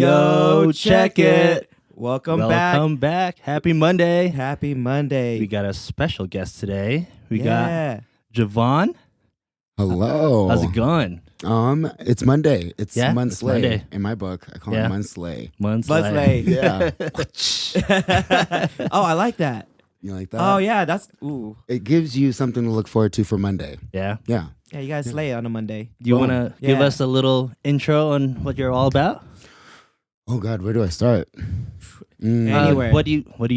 Yo, check it. Welcome back. Happy Monday. Happy Monday. We got a special guest today. We Yeah. got Javon. Hello. How's it going? It's Monday. It's Yeah, Monthslay it's Monday. in my book. I call it Yeah. Monthslay. Monthslay. Yeah. Oh, I like that. You like that? Oh, yeah. That's ooh. It gives you something to look forward to for Monday. Yeah. Yeah. Yeah, you guys slay on a Monday. Do you Boom. want to give Yeah. us a little intro on what you're all about? Oh God, where do I start? Anywhere. What do you do? What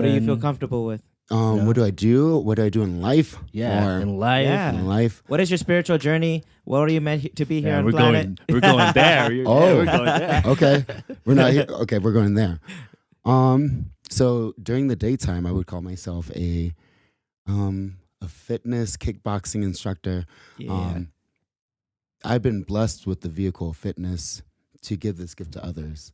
do you feel and- comfortable with? What do I do? What do I do in life? Yeah, Or in life. Yeah. in life. What is your spiritual journey? What are you meant to be here Yeah, on we're planet? going there. Yeah, Oh. we're going there. Okay. We're not here. Okay, we're going there. So during the daytime, I would call myself a fitness kickboxing instructor. Yeah. I've been blessed with the vehicle of fitness to give this gift to others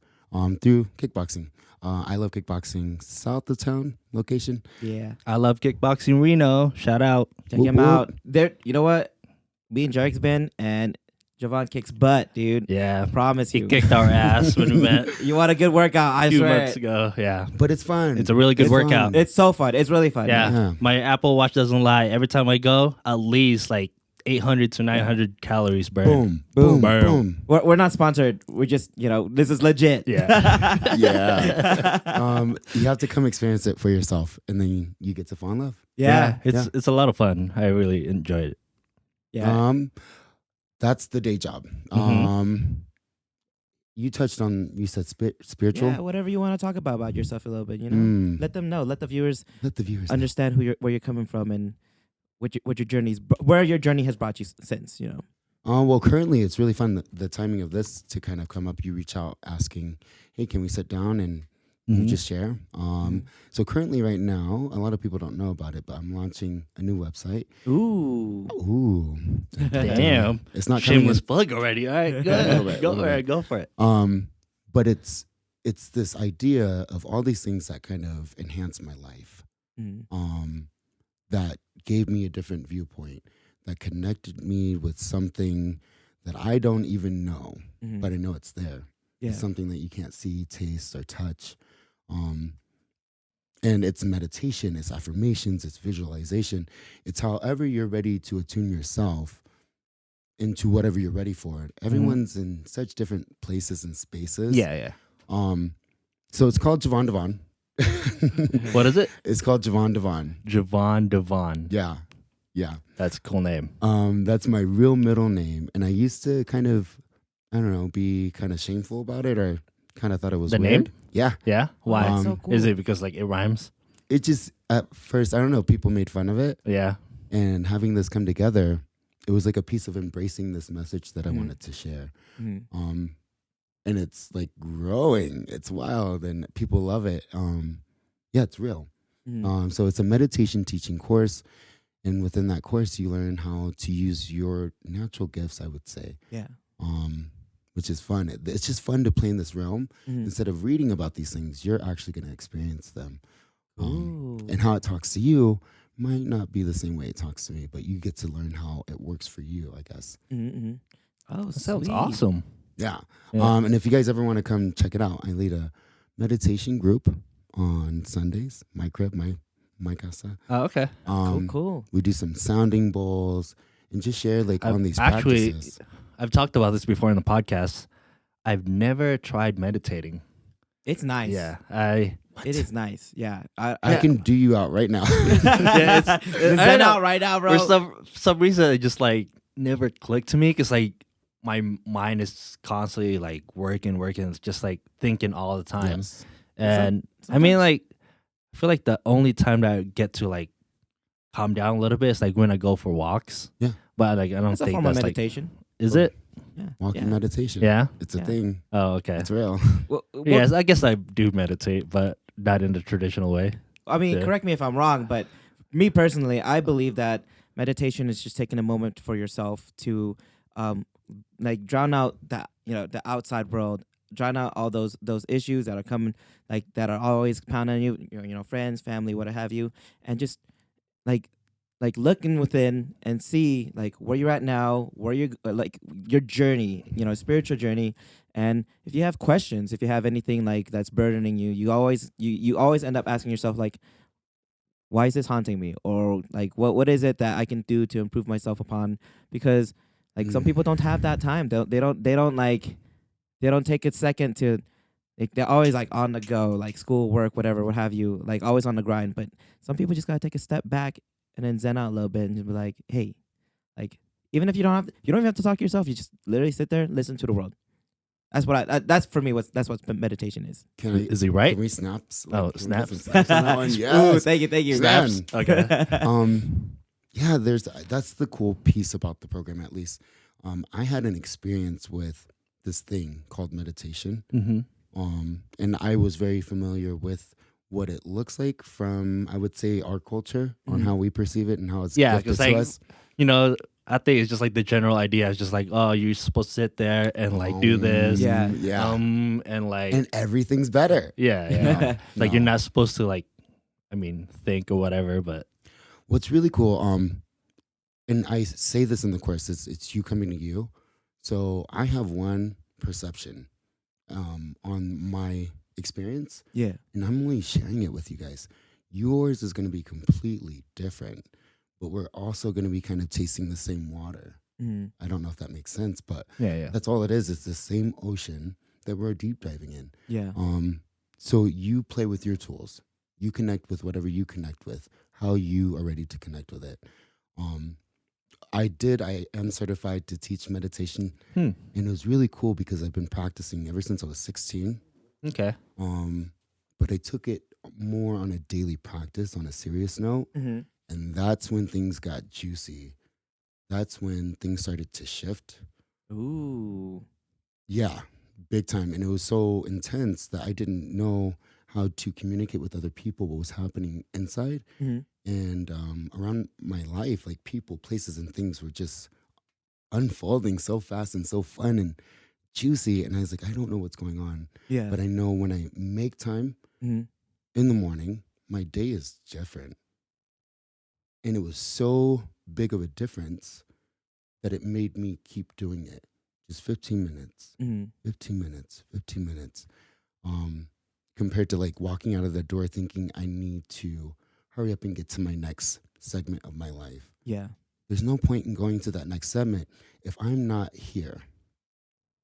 through kickboxing. I love kickboxing south of town location. Yeah. I love kickboxing Reno. Shout out. Check Whoop, him whoop. out. There. You know what? Me and JERiCK's been, and Javon kicks butt, dude. Yeah. I promise He you. kicked our ass when we met You want a good workout? I a few swear. months ago. Yeah. But it's fun. It's a really good It's workout. fun. It's so fun. It's really fun. Yeah. Yeah. My Apple Watch doesn't lie. Every time I go, at least like 800 to 900 calories burned. Boom, boom, Boom. boom. We're not sponsored. We're just, this is legit. Yeah. Yeah. You have to come experience it for yourself, and then you get to fall in love. Yeah. It's a lot of fun. I really enjoyed it. Yeah. That's the day job. Mhm. You touched on. You said spiritual. Yeah, whatever you want to talk about yourself a little bit, Let them know. Let the viewers Let the viewers understand where you're coming from and what your journey's where your journey has brought you since, Well, currently it's really fun. The timing of this to kind of come up. You reach out asking, "Hey, can we sit down and you Mhm. just share?" So currently, right now, a lot of people don't know about it, but I'm launching a new website. Ooh. Ooh, Damn. it's not coming Shameless in- plug already. All right, A go little ahead. bit, Go a little for it. bit. Go for it. But it's this idea of all these things that kind of enhance my life. Mm. That gave me a different viewpoint, that connected me with something that I don't even know, Mhm. but I know it's there. Yeah. It's something that you can't see, taste, or touch. And it's meditation, it's affirmations, it's visualization. It's however you're ready to attune yourself into whatever you're ready for. Everyone's in such different places and spaces. Yeah. So it's called Javon Devon. What is it? It's called Javon Devon. Javon Devon. Yeah. That's a cool name. That's my real middle name. And I used to kind of, I don't know, be kind of shameful about it, or kind of thought it was The weird. name? Yeah. Yeah. Why? That's so cool. Is it because like it rhymes? It just, at first, I don't know, people made fun of it. Yeah. And having this come together, it was like a piece of embracing this message that I Mhm. wanted to share. Mhm. And it's like growing. It's wild and people love it. Yeah, it's real. Mhm. So it's a meditation teaching course. And within that course, you learn how to use your natural gifts, I would say, Yeah. which is fun. It's just fun to play in this realm. Mhm. Instead of reading about these things, you're actually going to experience them. Ooh. And how it talks to you might not be the same way it talks to me, but you get to learn how it works for you, I guess. Mhm. Oh, That sounds sweet. awesome. Yeah. Yeah. And if you guys ever want to come check it out, I lead a meditation group on Sundays, my crib, my casa. Oh, okay. Cool. We do some sounding bowls and just share like on these Actually, practices. I've talked about this before in the podcast. I've never tried meditating. It's nice. Yeah. It is nice. Yeah. I can do you out right now. Yeah, it's- It's I don't been know. out right now, bro. For some reason, it just like never clicked to me because like my mind is constantly like working. It's just like thinking all the time. Yes. And I mean, like, I feel like the only time that I get to like calm down a little bit is like when I go for walks. Yeah. But like, I don't It's a think form that's of like, meditation. is it? Yeah. Walking yeah. meditation. Yeah. It's a Yeah. thing. Oh, okay. It's real. Well, Yes, I guess I do meditate, but not in the traditional way. I mean, Yeah. correct me if I'm wrong, but me personally, I believe that meditation is just taking a moment for yourself to, like, drown out the outside world, drown out all those issues that are coming, like that are always pounding you, friends, family, what have you, and just like like looking within and see like where you're at now, where you like your journey, spiritual journey. And if you have questions, if you have anything like that's burdening you, you always end up asking yourself like, why is this haunting me, or like what is it that I can do to improve myself upon? Because like some Mm. people don't have that time. They don't take a second to like, they're always like on the go, like school, work, whatever, what have you, like always on the grind. But some people just gotta take a step back and then zen out a little bit and just be like, hey, like even if you don't even have to talk to yourself. You just literally sit there, listen to the world. That's for me. That's what meditation is. Can I? Is he right? Can we snaps? Oh, can we get some snaps. snaps on that one? Ooh, Yes. thank you. Snaps. Man. Okay. Yeah, that's the cool piece about the program. At least, I had an experience with this thing called meditation. Mm-hmm. And I was very familiar with what it looks like from, I would say, our culture on Mhm. how we perceive it and how it's Yeah, gifted because to like us. I think it's just like the general idea is just like, oh, you're supposed to sit there and like do this. Yeah. Yeah. And like And everything's better. yeah. No, Like you're no. not supposed to like think or whatever, but What's really cool, and I say this in the course, it's you coming to you. So I have one perception on my experience, Yeah. and I'm only sharing it with you guys. Yours is going to be completely different, but we're also going to be kind of chasing the same water. Mhm. I don't know if that makes sense, but yeah. that's all it is. It's the same ocean that we're deep diving in. Yeah. So you play with your tools. You connect with whatever you connect with, how you are ready to connect with it. Um, I am certified to teach meditation, Hmm. and it was really cool because I've been practicing ever since I was 16. Okay. But I took it more on a daily practice on a serious note. Mm-hmm. And that's when things got juicy. That's when things started to shift. Ooh. Yeah, big time. And it was so intense that I didn't know how to communicate with other people, what was happening inside. Mm-hmm. And around my life, like people, places, and things were just unfolding so fast and so fun and juicy. And I was like, I don't know what's going on. Yeah. But I know when I make time Mm-hmm. in the morning, my day is different. And it was so big of a difference that it made me keep doing it. Just 15 minutes, Mm-hmm. 15 minutes, 15 minutes. Compared to like walking out of the door thinking I need to hurry up and get to my next segment of my life. Yeah. There's no point in going to that next segment if I'm not here.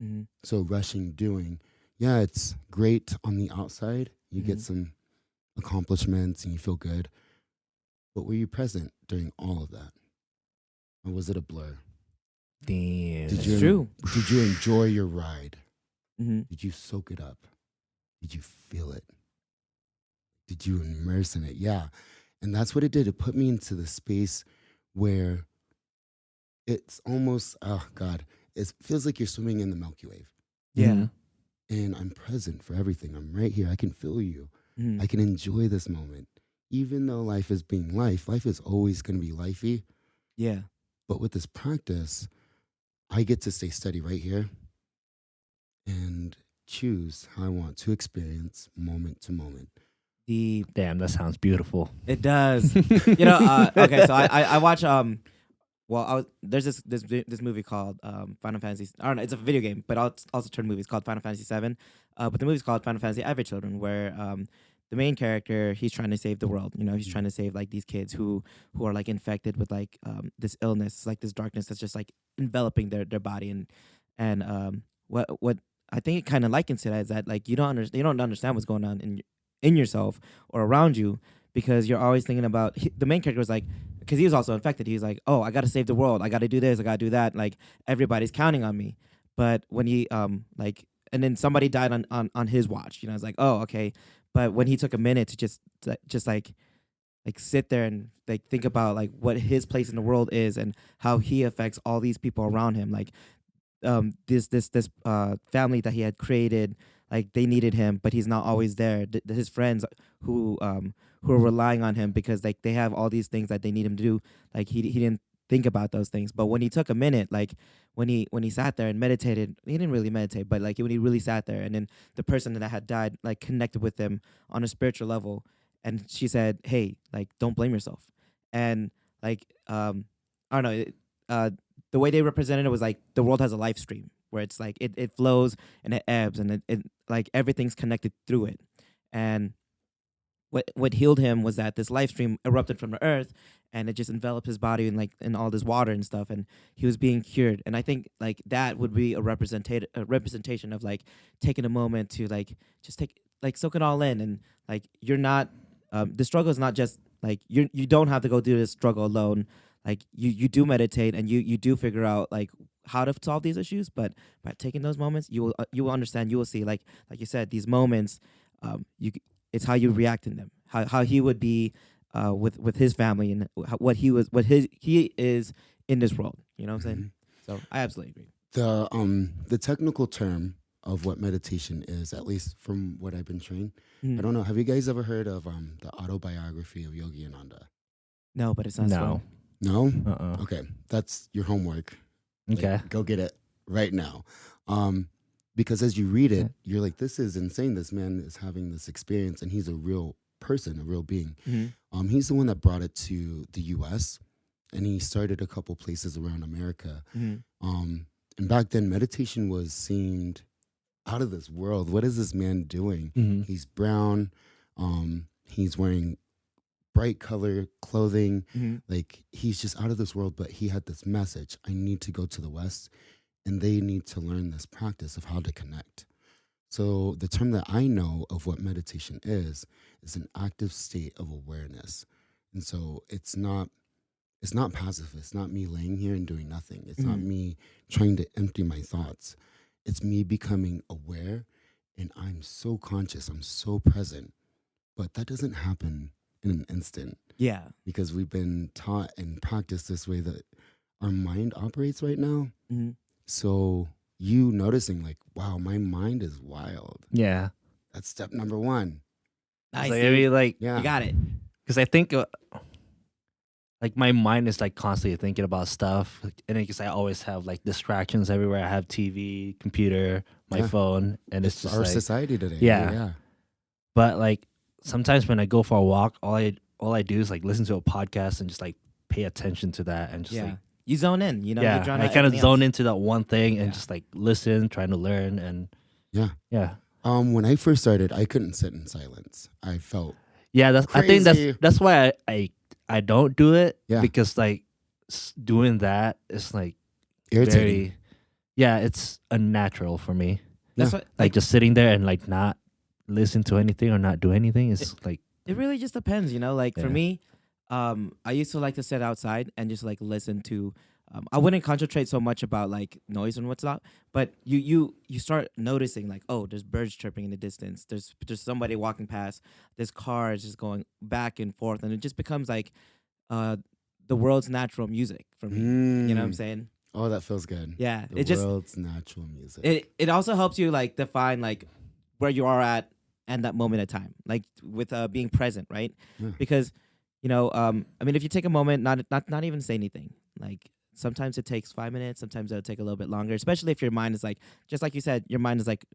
Mm-hmm. So rushing, doing, yeah, it's great on the outside. You get Mhm. some accomplishments and you feel good. But were you present during all of that? Or was it a blur? Damn. Did That's you true. Did you enjoy your ride? Mm-hmm. Did you soak it up? Did you feel it? Did you immerse in it? Yeah. And that's what it did. It put me into the space where it's almost, oh God, it feels like you're swimming in the Milky Way. Yeah. Mhm. And I'm present for everything. I'm right here. I can feel you. Mm-hmm. I can enjoy this moment. Even though life is being life is always going to be lifey. Yeah. But with this practice, I get to stay steady right here and choose how I want to experience moment to moment. Deep. Damn, that sounds beautiful. It does. Okay, so I watch well, there's this movie called Final Fantasy. I don't know, it's a video game, but also turned movie. It's called Final Fantasy 7. But the movie's called Final Fantasy Advent Children, where the main character, he's trying to save the world. He's trying to save like these kids who are like infected with like this illness, like this darkness that's just like enveloping their body. And what I think it kind of likens to that is that like you don't understand what's going on in yourself or around you, because you're always thinking about the main character was like, because he was also infected. He's like, oh, I got to save the world. I got to do this. I got to do that. Like everybody's counting on me. But when he like, and then somebody died on his watch. It's like, oh, okay. But when he took a minute to just like sit there and like think about like what his place in the world is and how he affects all these people around him, like this family that he had created, like they needed him, but he's not always there. His friends who are relying on him because like they have all these things that they need him to do, like he didn't think about those things. But when he took a minute, like when he sat there and meditated, he didn't really meditate, but like when he really sat there, and then the person that had died like connected with him on a spiritual level, and she said, hey, like don't blame yourself. And like I don't know. The way they represented it was like the world has a live stream where it's like it flows and it ebbs and it like everything's connected through it. And what healed him was that this live stream erupted from the earth and it just enveloped his body in like in all this water and stuff, and he was being cured. And I think like that would be a representation of like taking a moment to like just take like soak it all in. And like you're not the struggle is not just like you don't have to go through this struggle alone. Like you do meditate and you do figure out like how to solve these issues, but by taking those moments you will understand, you will see like you said, these moments you it's how you react in them, how he would be with his family and what he is in this world. You know what I'm saying? So I absolutely agree. The technical term of what meditation is, at least from what I've been trained, I don't know. Have you guys ever heard of the autobiography of Yogi Ananda? No, but it sounds No. fun. No? Uh-uh. Okay, that's your homework. Like, Okay. go get it right now. Because as you read it, you're like, this is insane. This man is having this experience, and he's a real person, a real being. He's the one that brought it to the U.S., and he started a couple places around America. And back then, meditation seemed out of this world. What is this man doing? He's brown. He's wearing bright color clothing. Like, he's just out of this world. But he had this message: I need to go to the West, and they need to learn this practice of how to connect. So the term that I know of what meditation is an active state of awareness. And so it's not passive. It's not me laying here and doing nothing. It's not me trying to empty my thoughts. It's me becoming aware, and I'm so conscious, I'm so present. But that doesn't happen in an instant. Yeah. Because we've been taught and practiced this way that our mind operates right now. So you noticing like, wow, my mind is wild. Yeah. That's step number one. Nice. Like, I Dude. mean, like, Yeah. You got it. because I think like my mind is like constantly thinking about stuff, and because I always have like distractions everywhere. I have TV, computer, my Yeah. phone, and it's just our like, society today. Yeah. But like sometimes when I go for a walk, all I do is like listen to a podcast and just like pay attention to that and just Yeah. like You zone in, you know. yeah, You drown I out kind of everything zone else. into that one thing and Yeah. just like listen, trying to learn, and Yeah. yeah. When I first started, I couldn't sit in silence. I felt Yeah, I think Crazy. that's why I don't do it. Yeah. Because like doing that is like irritating. very yeah, it's unnatural for me. That's Yeah. what Like just sitting there and like not listen to anything or not do anything is like it really just depends, you know. Like for Yeah. me, I used to like to sit outside and just like listen to. I wouldn't concentrate so much about like noise and what's up, but you start noticing like, oh, there's birds chirping in the distance. There's somebody walking past. This car is just going back and forth, and it just becomes like the world's natural music for me. You know what I'm saying? Oh, that feels good. Yeah. The world's natural music. It also helps you like define like where you are at and that moment of time, like with being present, right? Yeah. Because you know, I mean, if you take a moment, not even say anything, like sometimes it takes 5 minutes, sometimes it'll take a little bit longer, especially if your mind is like, just like you said, your mind is like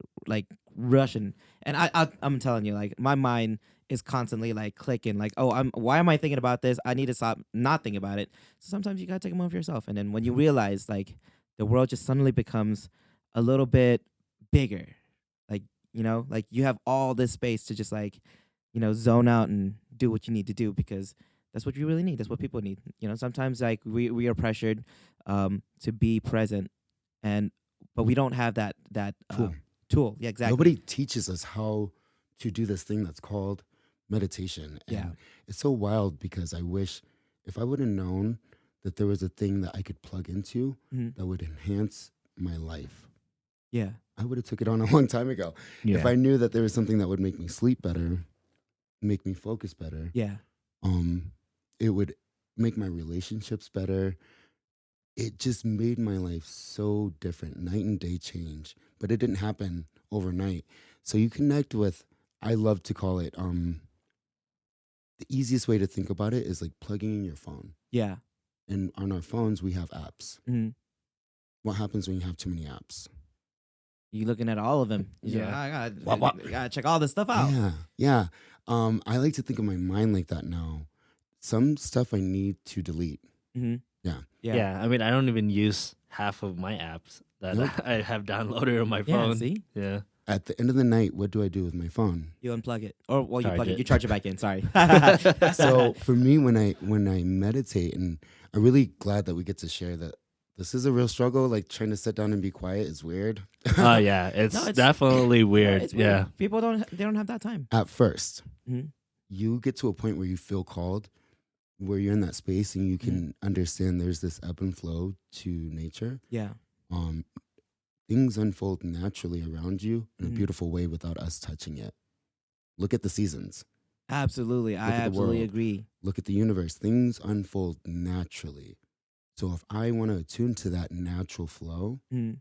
rushing. And I'm telling you, like my mind is constantly like clicking, like, oh, why am I thinking about this? I need to stop not thinking about it. So sometimes you gotta take a moment for yourself, and then when you realize like the world just suddenly becomes a little bit bigger, like you know, like you have all this space to just like, you know, zone out and do what you need to do, because that's what you really need. That's what people need. You know, sometimes like we are pressured to be present, but we don't have that tool. Yeah, exactly. Nobody teaches us how to do this thing that's called meditation. And Yeah. it's so wild because I wish if I would have known that there was a thing that I could plug into that would enhance my life, Yeah. I would have took it on a long time ago. yeah. If I knew that there was something that would make me sleep better, make me focus better, Yeah. it would make my relationships better. It just made my life so different, night and day change. But it didn't happen overnight. So you connect with, I love to call it, the easiest way to think about it is like plugging in your phone. Yeah. And on our phones, we have apps. Mhm. What happens when you have too many apps? You looking at all of them. Yeah. I What? gotta check all this stuff out. Yeah. I like to think of my mind like that now. some stuff I need to delete. Mm-hmm. Yeah. Yeah. Yeah, I mean, I don't even use half of my apps that Nope. I have downloaded on my Yeah. phone. See, Yeah, At the end of the night, what do I do with my phone? you unplug it, or well, you Charge plug it. it. You charge it back in. Sorry. So for me, when I meditate, and I'm really glad that we get to share that this is a real struggle. Like trying to sit down and be quiet is weird. oh yeah, it's, No, it's- definitely Yeah, weird. it's weird. Yeah, People they don't have that time. At first, Mm-hmm. you get to a point where you feel called, where you're in that space and you can understand there's this ebb and flow to nature. Yeah. Um, things unfold naturally around you in a Mhm. beautiful way without us touching it. Look at the seasons. Absolutely. I Look at the absolutely world. agree. Look at the universe. Things unfold naturally. So if I want to attune to that natural flow, Mm.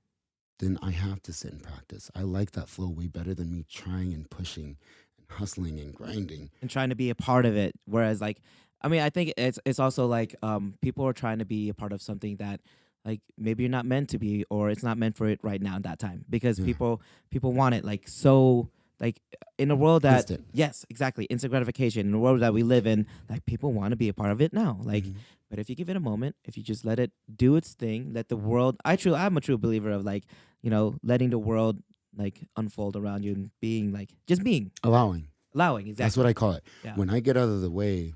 then I have to sit and practice. I like that flow way better than me trying and pushing and hustling and grinding. And trying to be a part of it. Whereas, like, I mean, I think it's also like people are trying to be a part of something that like maybe you're not meant to be, or it's not meant for it right now in that time, because Yeah. people want it like so, like in a world that Instant. yes, exactly, instant gratification in the world that we live in. Like people want to be a part of it now. Like, Mhm. but if you give it a moment, if you just let it do its thing, let the world. I'm a true believer of like, letting the world like unfold around you and being like just being Allowing. allowing. Exactly. That's what I call it. Yeah. When I get out of the way,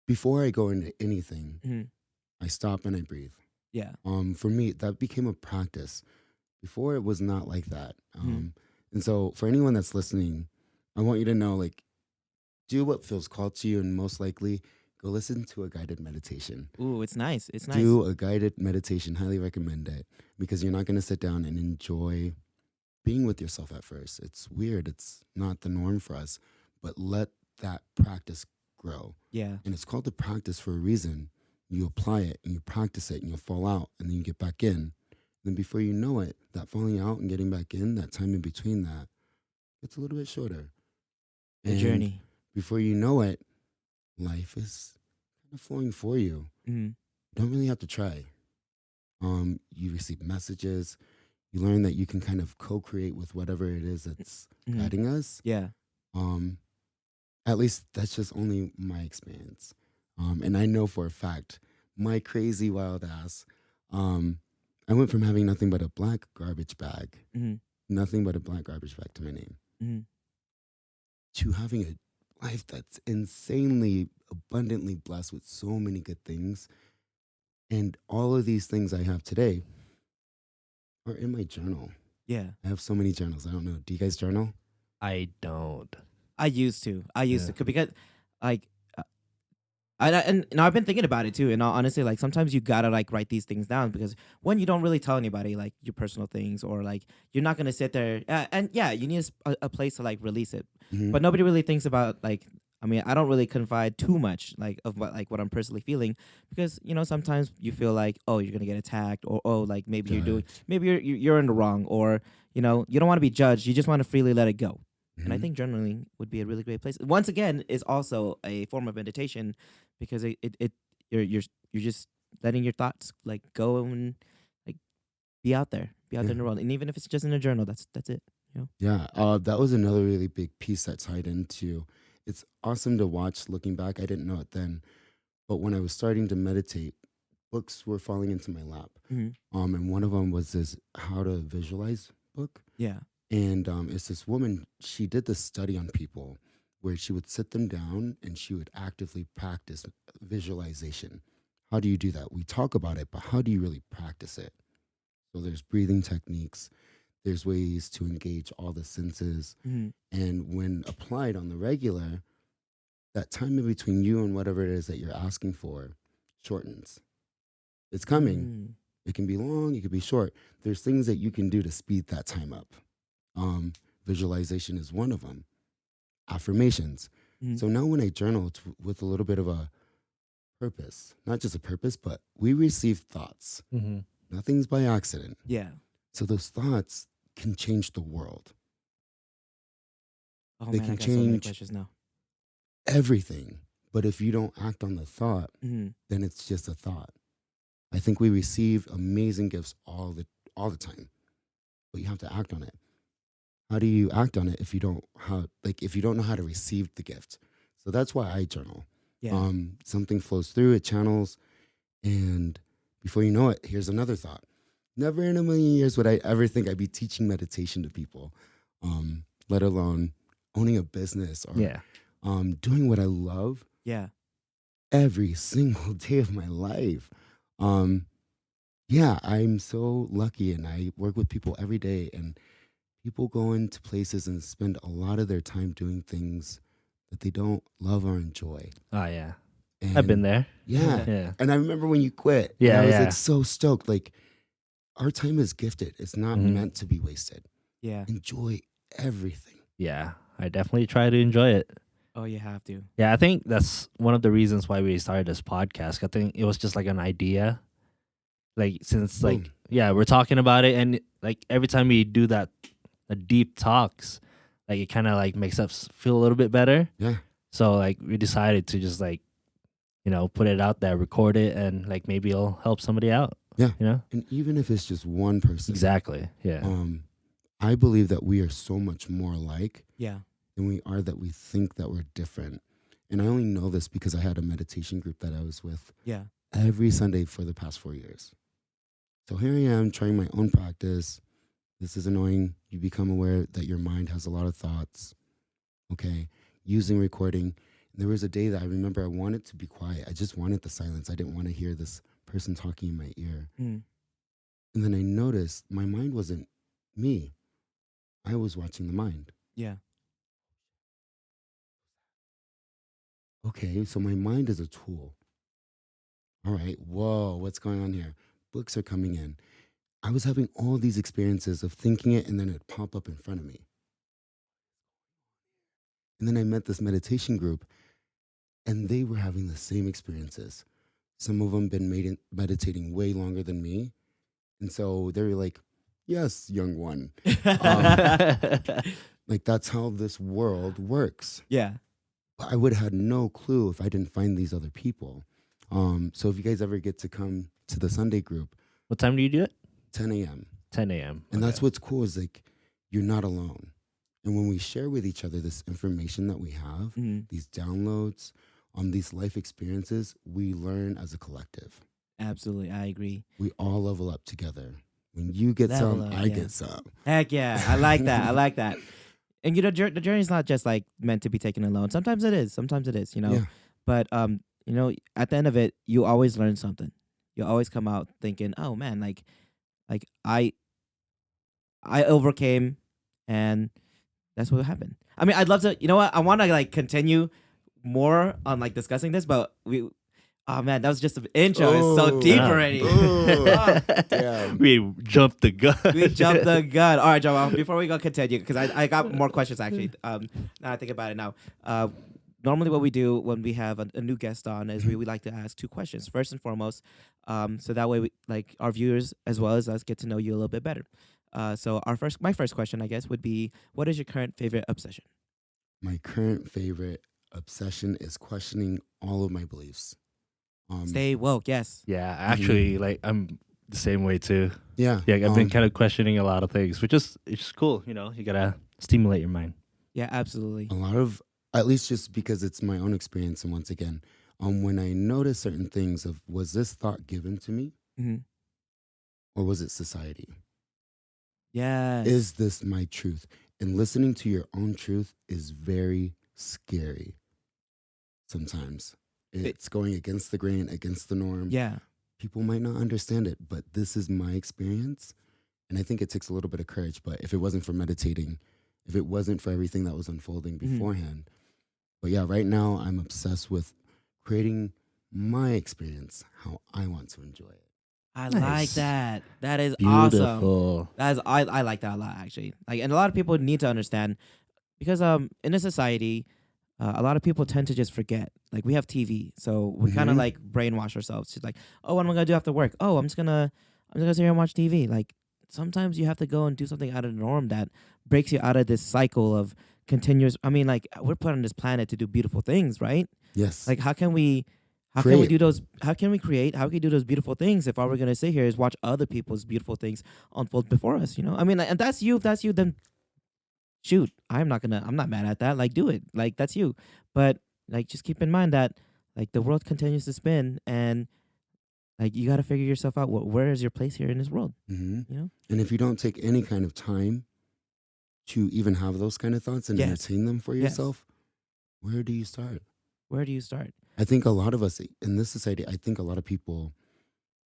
before I go into anything, Mhm. I stop and I breathe. Yeah. For me, that became a practice. Before it was not like that. Mhm. And so for anyone that's listening, I want you to know, like, do what feels called to you, and most likely go listen to a guided meditation. Ooh, it's nice. It's nice. Do a guided meditation. Highly recommend it, because you're not going to sit down and enjoy being with yourself at first. It's weird. It's not the norm for us, but let that practice grow. Yeah. And it's called the practice for a reason. You apply it and you practice it and you fall out and then you get back in. Then before you know it, that falling out and getting back in, that time in between that, it's a little bit shorter. The And journey. before you know it, life is kind of flowing for you. Mm-hmm. You don't really have to try. You receive messages. You learn that you can kind of co-create with whatever it is that's Mhm. guiding us. Yeah. At least that's just only my experience. And I know for a fact, my crazy wild ass, I went from having nothing but a black garbage bag, Mm-hmm. nothing but a black garbage bag to my name, Mm-hmm. to having a life that's insanely abundantly blessed with so many good things. And all of these things I have today are in my journal. Yeah. I have so many journals. I don't know. Do you guys journal? I don't. I used to. Yeah. Because like and I've been thinking about it too. And honestly, like sometimes you gotta like write these things down, because when you don't really tell anybody like your personal things, or like you're not gonna sit there and yeah, you need a place to like release it. Mhm. But nobody really thinks about like. I mean, I don't really confide too much like of what I'm personally feeling, because sometimes you feel like, oh, you're gonna get attacked, or oh, like maybe you're in the wrong, or you don't want to be judged. You just want to freely let it go. And I Mhm. think journaling would be a really great place. Once again, is also a form of meditation, because you're just letting your thoughts like go and like be out there in the world. And even if it's just in a journal, that's it. Yeah, that was another really big piece that tied into. It's awesome to watch looking back. I didn't know it then, but when I was starting to meditate, books were falling into my lap. Mm-hmm. And one of them was this How to Visualize book. Yeah. And it's this woman, she did this study on people where she would sit them down and she would actively practice visualization. How do you do that? We talk about it, but how do you really practice it? So there's breathing techniques, there's ways to engage all the senses. Mm-hmm. And when applied on the regular, that time in between you and whatever it is that you're asking for shortens. It's coming. Mm. It can be long, it can be short. There's things that you can do to speed that time up. Visualization is one of them. Affirmations. Mhm. So now when I journal with a little bit of a purpose, not just a purpose, but we receive thoughts. Mm-hmm. Nothing's by accident. Yeah. So those thoughts can change the world. Oh They man, I can got so many change questions now. everything. But if you don't act on the thought, Mm-hmm. then it's just a thought. I think we receive amazing gifts all the time, but you have to act on it. How do you act on it if you don't know how to receive the gift? So that's why I journal. Yeah. Something flows through, it channels, and before you know it, here's another thought. Never in a million years would I ever think I'd be teaching meditation to people, let alone owning a business or Yeah. doing what I love Yeah. every single day of my life. Um, yeah, I'm so lucky, and I work with people every day, and people go into places and spend a lot of their time doing things that they don't love or enjoy. Oh yeah. And I've been there. yeah. Yeah. And I remember when you quit, and Yeah, I was yeah. like so stoked. Like, our time is gifted. It's not Mhm. meant to be wasted. Yeah. Enjoy everything. Yeah. I definitely try to enjoy it. Oh, you have to. Yeah, I think that's one of the reasons why we started this podcast. I think it was just like an idea. Like since like Boom. yeah, we're talking about it, and like every time we do that the deep talks, like it kind of like makes us feel a little bit better. Yeah. So like we decided to just like, put it out there, record it, and like maybe it'll help somebody out. Yeah. You know? And even if it's just one person, Exactly. Yeah. I believe that we are so much more alike Yeah. than we are that we think that we're different. And I only know this because I had a meditation group that I was with Yeah. every Sunday for the past 4 years. So here I am trying my own practice. This is annoying. You become aware that your mind has a lot of thoughts. Okay. Using recording. There was a day that I remember I wanted to be quiet. I just wanted the silence. I didn't want to hear this person talking in my ear. Mm. And then I noticed my mind wasn't me. I was watching the mind. Yeah. Okay, so my mind is a tool. All right, whoa, what's going on here? Books are coming in. I was having all these experiences of thinking it, and then it'd pop up in front of me. And then I met this meditation group, and they were having the same experiences. Some of them been meditating way longer than me. And so they were like, yes, young one. Like, that's how this world works. Yeah. But I would have had no clue if I didn't find these other people. So if you guys ever get to come to the Sunday group, What time do you do it? 10 a.m. 10 a.m. And that's what's cool is like, you're not alone. And when we share with each other this information that we have, Mhm. these downloads, these life experiences, we learn as a collective. Absolutely. I agree. We all level up together. When you get Level some, up, I yeah. get some. Heck yeah. I like that. I like that. And the journey is not just like meant to be taken alone. Sometimes it is. Yeah. But at the end of it, you always learn something. You always come out thinking, "Oh man, like I overcame, and that's what happened." I mean, I'd love to. You know what? I want to like continue more on like discussing this, but we. Oh man, that was just an intro. It's so Oh, deep yeah. already. Oh, damn. We jumped the gun. We jumped the gun. All right, Joel. Before we go continue, because I got more questions actually. Now I think about it now. Normally, what we do when we have a new guest on is we like to ask 2 questions. First and foremost, so that way we like our viewers as well as us get to know you a little bit better. So my first question, I guess, would be, what is your current favorite obsession? My current favorite obsession is questioning all of my beliefs. Stay woke. Yes. Yeah, actually, like I'm the same way too. Yeah. Yeah, I've been kind of questioning a lot of things, which is it's cool. You gotta stimulate your mind. Yeah. Absolutely. a lot of, at least just because it's my own experience. And once again, when I notice certain things of, was this thought given to me Mm-hmm. or was it society? Yes. Is this my truth? And listening to your own truth is very scary sometimes. It's going against the grain, against the norm. Yeah. People might not understand it, but this is my experience. And I think it takes a little bit of courage. But if it wasn't for meditating, if it wasn't for everything that was unfolding beforehand. But yeah, right now I'm obsessed with creating my experience, how I want to enjoy it. I Nice. like that. That is awesome. Beautiful. I like that a lot actually. Like, and a lot of people need to understand because in a society, a lot of people tend to just forget. Like, we have TV, so we kind of Mhm. like brainwash ourselves. It's like, oh, what am I gonna do after work? Oh, I'm just gonna sit here and watch TV. Like, sometimes you have to go and do something out of the norm that breaks you out of this cycle of continuous. I mean, like, we're put on this planet to do beautiful things, right? Yes. Like, how can we Create. do those? How can we create? How can we do those beautiful things if all we're gonna sit here is watch other people's beautiful things unfold before us? I mean, like, and that's you. If that's you, then shoot, I'm not mad at that. Like, do it. Like, that's you. But like, just keep in mind that like the world continues to spin, and like you got to figure yourself out. Where is your place here in this world? Hmm. You know? And if you don't take any kind of time to even have those kind of thoughts and Yes. entertain them for Yes. yourself, where do you start? Where do you start? I think a lot of us in this society, I think a lot of people,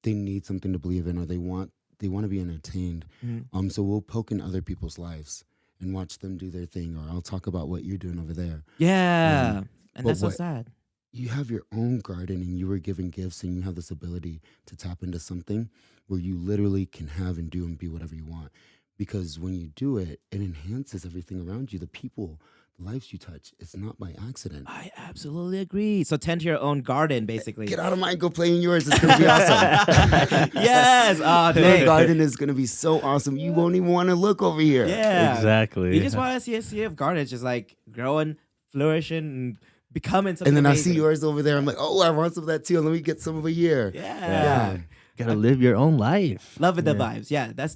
they need something to believe in, or they want to be entertained. Mhm. So we'll poke in other people's lives and watch them do their thing, or I'll talk about what you're doing over there. Yeah, and but that's so what- sad. You have your own garden and you were given gifts and you have this ability to tap into something where you literally can have and do and be whatever you want. Because when you do it, it enhances everything around you, the people, the lives you touch. It's not by accident. I absolutely agree. So tend to your own garden, basically. Get out of mine, go play in yours. It's going to be awesome. Yes. Oh, Your dang. garden is going to be so awesome. You won't even want to look over here. Yeah. Exactly. You just want to see a sea of gardens just like growing, flourishing, and becoming something And then amazing. I see yours over there. I'm like, oh, I want some of that too. Let me get some over here. Yeah. Gotta live your own life. Loving the vibes. Yeah, that's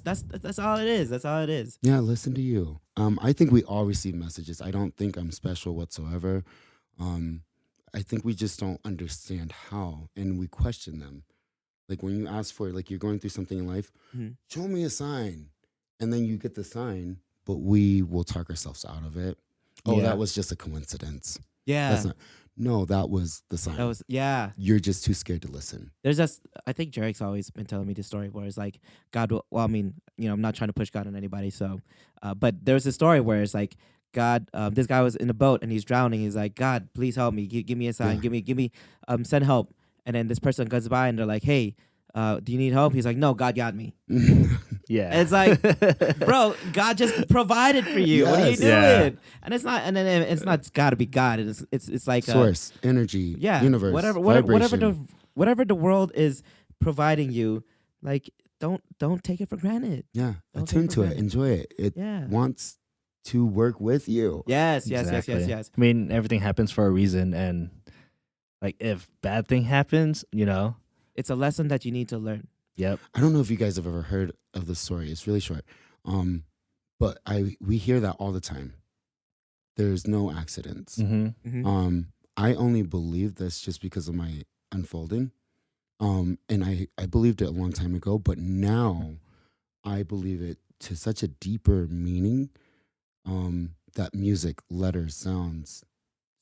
all it is. That's all it is. Yeah, listen to you. I think we all receive messages. I don't think I'm special whatsoever. I think we just don't understand how, and we question them. Like when you ask for it, like you're going through something in life, Mhm. show me a sign. And then you get the sign, but we will talk ourselves out of it. Oh, Yeah. that was just a coincidence. Yeah. That's not. No, that was the sign. That was You're just too scared to listen. There's just I think JERiCK's always been telling me this story where it's like God will, well, I mean, I'm not trying to push God on anybody, so but there's a story where it's like God, this guy was in a boat and he's drowning. He's like, God, please help me. Give me a sign. Yeah. Give me send help. And then this person goes by and they're like, hey, do you need help? He's like, no, God got me. Yeah. And it's like, bro, God just provided for you. What are you Yes. doing? Yeah. And it's not got to be God. It's like Source, energy, yeah, universe, whatever vibration. whatever the world is providing you, like don't take it for granted. Yeah, Don't attune take for to it, granted. enjoy it. It Yeah. wants to work with you. Yes. Exactly. I mean, everything happens for a reason, and like if bad thing happens, It's a lesson that you need to learn. yep. I don't know if you guys have ever heard of this story. It's really short. But we hear that all the time. There's no accidents. Mm-hmm. Mhm. I only believe this just because of my unfolding. And I believed it a long time ago, but now I believe it to such a deeper meaning. That music, letters, sounds,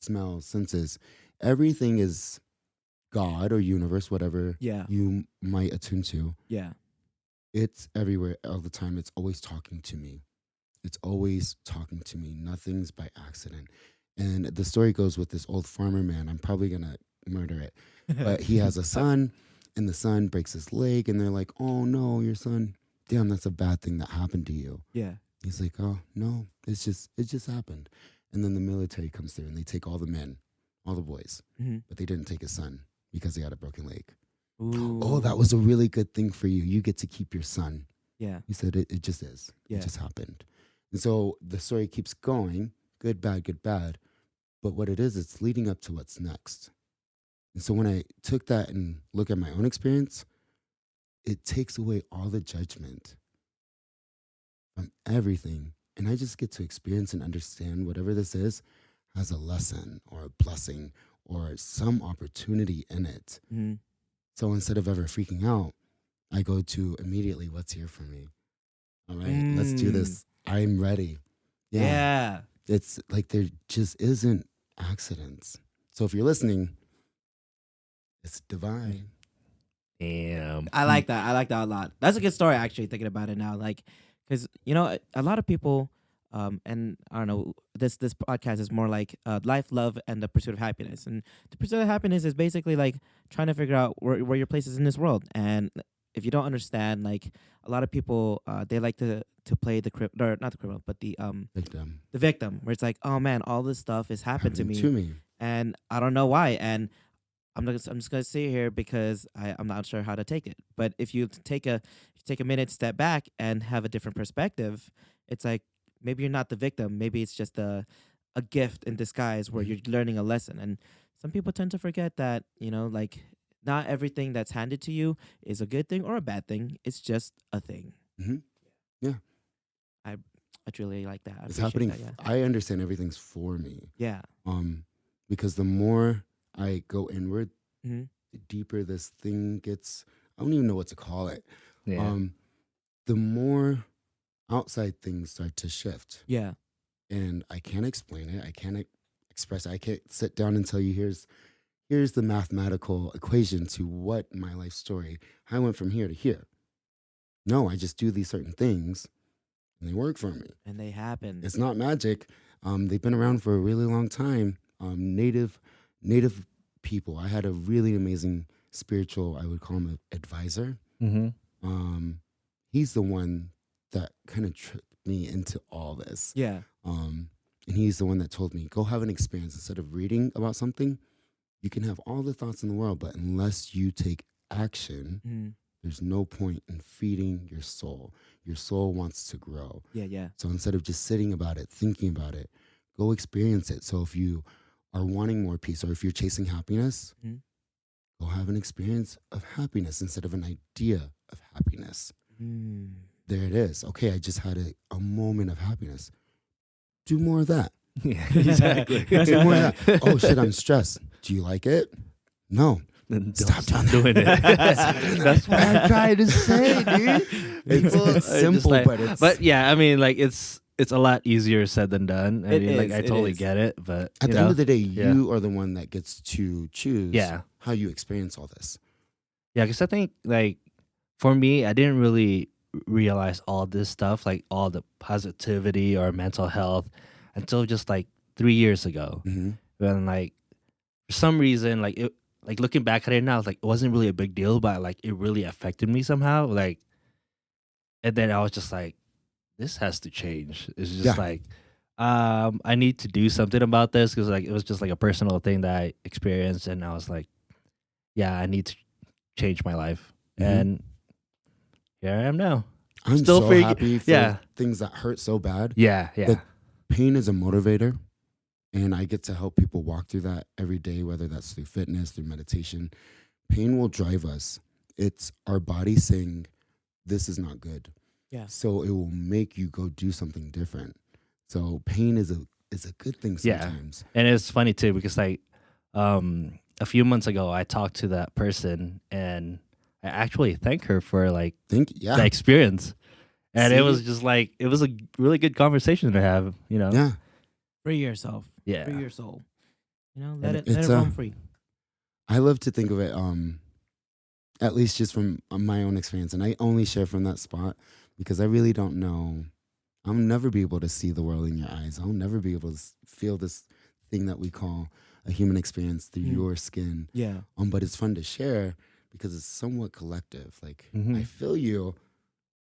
smells, senses, everything is God or universe, whatever Yeah. you might attune to. Yeah. It's everywhere all the time. It's always talking to me. It's always talking to me. Nothing's by accident. And the story goes with this old farmer man. I'm probably going to murder it. But he has a son, and the son breaks his leg, and they're like, oh, no, your son, damn, that's a bad thing that happened to you. Yeah. He's like, oh, no, it just happened. And then the military comes through, and they take all the men, all the boys, Mhm. but they didn't take his son because he had a broken leg. Ooh. Oh, that was a really good thing for you. You get to keep your son. Yeah. He said, it just is. Yeah. It just happened. And so the story keeps going, good, bad, good, bad. But what it is, it's leading up to what's next. And so when I took that and look at my own experience, it takes away all the judgment from everything. And I just get to experience and understand whatever this is has a lesson or a blessing or some opportunity in it. Mhm. So instead of ever freaking out, I go to immediately what's here for me. All right, let's do this. I'm ready. Yeah. It's like there just isn't accidents. So if you're listening, it's divine. Damn. I like that. I like that a lot. That's a good story, actually, thinking about it now. Like, because, a lot of people, and I don't know, this podcast is more like life, love, and the pursuit of happiness. And the pursuit of happiness is basically like trying to figure out where your place is in this world. And if you don't understand, like, a lot of people, they like to play or not the criminal, but the victim, where it's like, oh man, all this stuff has happened to me, and I don't know why. And I'm just gonna sit here because I'm not sure how to take it. But if you take a minute, step back, and have a different perspective, it's like maybe you're not the victim. Maybe it's just a gift in disguise where you're learning a lesson. And some people tend to forget that, like not everything that's handed to you is a good thing or a bad thing. It's just a thing. Mm-hmm. Yeah. I truly like that. I It's appreciate happening. that, yeah. I understand everything's for me. Yeah. Because the more I go inward, Hmm. the deeper this thing gets. I don't even know what to call it. Yeah. The more outside things start to shift, Yeah. and I can't explain it. I can't express it. I can't sit down and tell you here's the mathematical equation to what my life story. How I went from here to here. No, I just do these certain things, and they work for me. And they happen. It's not magic. They've been around for a really long time. Native people. I had a really amazing spiritual, I would call him an advisor. Mm-hmm. He's the one that kind of tricked me into all this. Yeah. And he's the one that told me, go have an experience. Instead of reading about something, you can have all the thoughts in the world, but unless you take action, Mhm. there's no point in feeding your soul. Your soul wants to grow. Yeah. Yeah. So instead of just sitting about it, thinking about it, go experience it. So if you are wanting more peace or if you're chasing happiness, Mhm. go have an experience of happiness instead of an idea of happiness. Mm. There it is. Okay, I just had a moment of happiness. Do more of that. Yeah, exactly. Do more of that. Oh shit, I'm stressed. Do you like it? No. Then Stop don't doing doing it. That's what I'm trying to say, dude. It's People are simple, just like- but it's yeah, I mean, like it's a lot easier said than done. I It mean, like is, I it totally is. get it, but at you the know, end of the day, yeah. you are the one that gets to choose yeah, how you experience all this. yeah, because I think like for me, I didn't really realize all this stuff, like all the positivity or mental health, until just like 3 years ago. Mm-hmm. When like for some reason, like it, like looking back at it now, it's like it wasn't really a big deal, but like it really affected me somehow. Like, and then I was just like, this has to change. It's just Yeah. like, I need to do something about this because like it was just like a personal thing that I experienced, and I was like, yeah, I need to change my life, Mhm. and here I am now. I'm Still so fig- happy for yeah. things that hurt so bad. Yeah, yeah, But pain is a motivator, and I get to help people walk through that every day, whether that's through fitness, through meditation. Pain will drive us. It's our body saying, this is not good. Yeah. So it will make you go do something different. So pain is a good thing Yeah. sometimes. and it's funny too because like, a few months ago, I talked to that person, and I actually thank her for like Yeah. the experience. And it See? was just like it was a really good conversation to have, you know. Yeah. Free yourself. Yeah. Free your soul. You know, And let it it's roam free. I love to think of it, at least just from my own experience. And I only share from that spot because I really don't know. I'll never be able to see the world in your eyes. I'll never be able to feel this thing that we call a human experience through Mm. your skin. Yeah. But it's fun to share because it's somewhat collective. Like, Mhm. I feel you.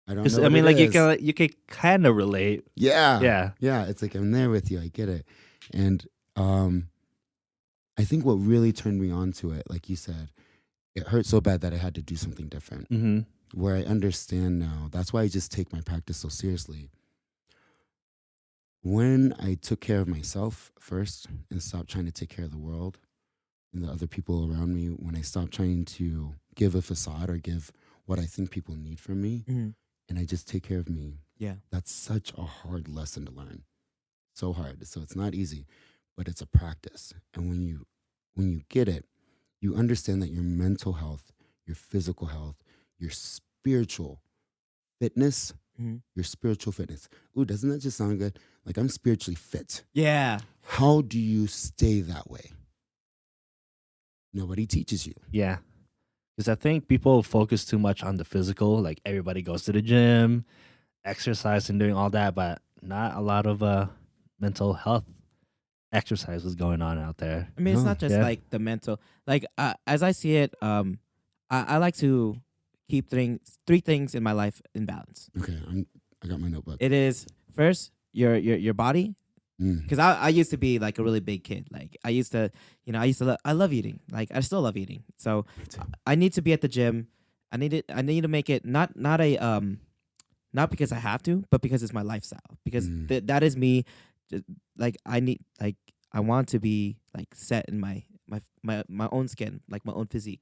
I don't 'Cause, know. I mean, what like it is. you can kind of relate. Yeah. Yeah. Yeah. It's like, I'm there with you. I get it. And I think what really turned me on to it, like you said, it hurt so bad that I had to do something different. Mm-hmm. Where I understand now, that's why I just take my practice so seriously. When I took care of myself first and stopped trying to take care of the world and the other people around me, when I stopped trying to give a facade or give what I think people need from me, Mhm. and I just take care of me, Yeah. that's such a hard lesson to learn. So hard. So it's not easy, but it's a practice. And when you get it, you understand that your mental health, your physical health, your spiritual fitness, Mhm. your spiritual fitness. Ooh, doesn't that just sound good? Like, I'm spiritually fit. Yeah. How do you stay that way? Nobody teaches you. Yeah. Because I think people focus too much on the physical. Like everybody goes to the gym, exercise, and doing all that, but not a lot of mental health exercise was going on out there. I mean, it's No. not just Yeah. like the mental. Like as I see it, I like to keep three things in my life in balance. Okay, I got my notebook. It is first your body, Mm. because I used to be like a really big kid. Like I used to, I love eating. Like I still love eating. So Me too. I need to be at the gym. I need to make it not not because I have to, but because it's my lifestyle. Because Mm. that is me. Like I want to be like set in my own skin, like my own physique.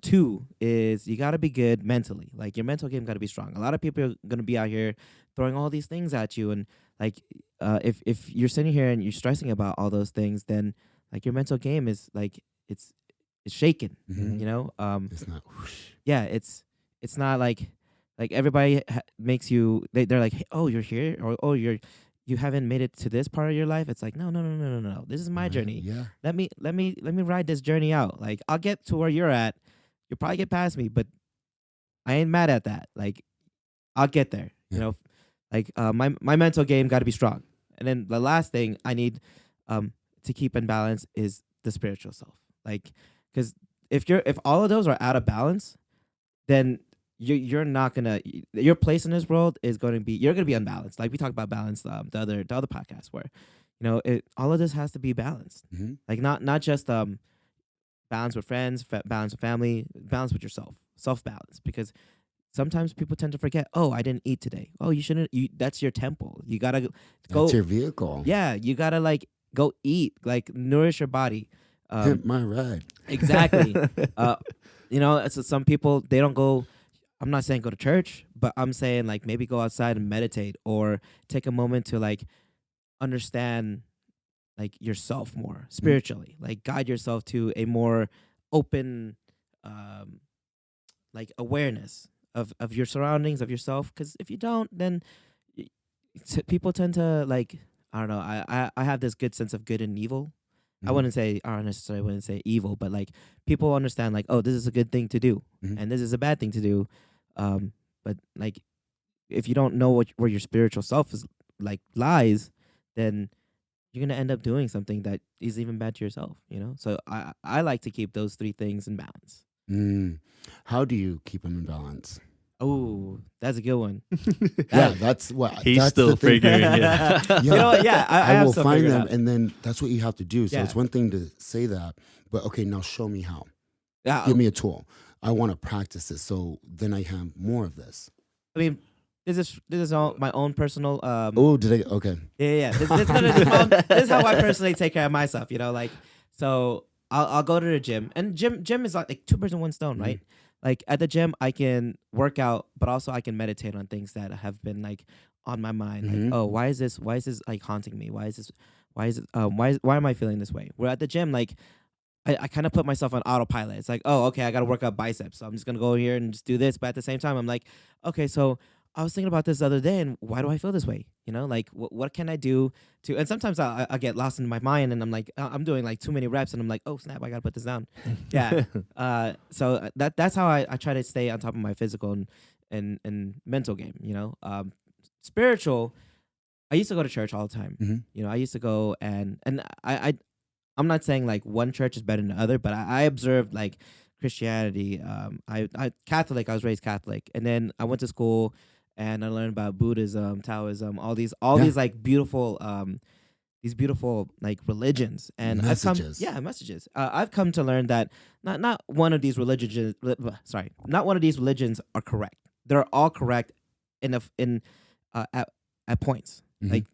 Two is you gotta be good mentally. Like your mental game gotta be strong. A lot of people are gonna be out here throwing all these things at you, and like if you're sitting here and you're stressing about all those things, then like your mental game is like it's shaken. Mhm. You know, It's not. Whoosh. yeah, it's not like everybody makes you. They're like, hey, oh, you're here, or oh, you haven't made it to this part of your life. It's like, no, no, no, no, no, no. This is my Right? journey. Yeah. Let me ride this journey out. Like I'll get to where you're at. You'll probably get past me, but I ain't mad at that. Like I'll get there. Yeah. You know, like my mental game got to be strong. And then the last thing I need to keep in balance is the spiritual self. Like, because if all of those are out of balance, then you're not gonna your place in this world is going to be you're gonna be unbalanced. Like we talked about balance the other podcast where all of this has to be balanced. Mm-hmm. Like not just balance with friends, balance with family, balance with yourself, self balance. Because sometimes people tend to forget, oh, I didn't eat today. Oh, you shouldn't. That's your temple. You gotta go. That's your vehicle. Yeah, you gotta like go eat, like nourish your body. Pimp my ride. Exactly. So some people they don't go. I'm not saying go to church, but I'm saying like maybe go outside and meditate or take a moment to like understand like yourself more spiritually, like guide yourself to a more open um like awareness of your surroundings, of yourself. Because if you don't, then y- people tend to like I don't know. I have this good sense of good and evil. I Mhm. wouldn't say I don't necessarily wouldn't say evil, but like people understand like, oh, this is a good thing to do Mhm. and this is a bad thing to do. But like if you don't know where your spiritual self is like lies, then you're gonna end up doing something that is even bad to yourself. So I like to keep those three things in balance. Mm. How do you keep them in balance? Oh, that's a good one. Yeah, that's what He's that's still the thing. figuring it Yeah. out. You know what? Yeah, I I have will still find figured them, out. and then that's what you have to do. So Yeah. it's one thing to say that, but okay, now show me how. Yeah, Give me a tool. I want to practice this, so then I have more of this. I mean, this is all my own personal. Oh, did I? Okay. Yeah. This is how I personally take care of myself. Like so I'll go to the gym, and gym is like two birds in one stone, right? Like at the gym, I can work out, but also I can meditate on things that have been like on my mind. Like, Mhm. oh, why is this like haunting me? Why is this? Why am I feeling this way? Where at the gym, like I kind of put myself on autopilot. It's like, oh, okay, I got to work out biceps. So I'm just going to go here and just do this. But at the same time, I'm like, okay, so I was thinking about this the other day and why do I feel this way? Like what can I do to, and sometimes I get lost in my mind and I'm like, I'm doing like too many reps and I'm like, oh snap, I got to put this down. Yeah. So that's how I try to stay on top of my physical and mental game, spiritual. I used to go to church all the time. Mhm. I used to go and I'm not saying like one church is better than the other, but I observed like Christianity. I Catholic. I was raised Catholic, and then I went to school and I learned about Buddhism, Taoism, all Yeah. these like beautiful these beautiful like religions. And Messages. messages. I've come to learn that not one of these religions. Not one of these religions are correct. They're all correct in at points. Mhm. Like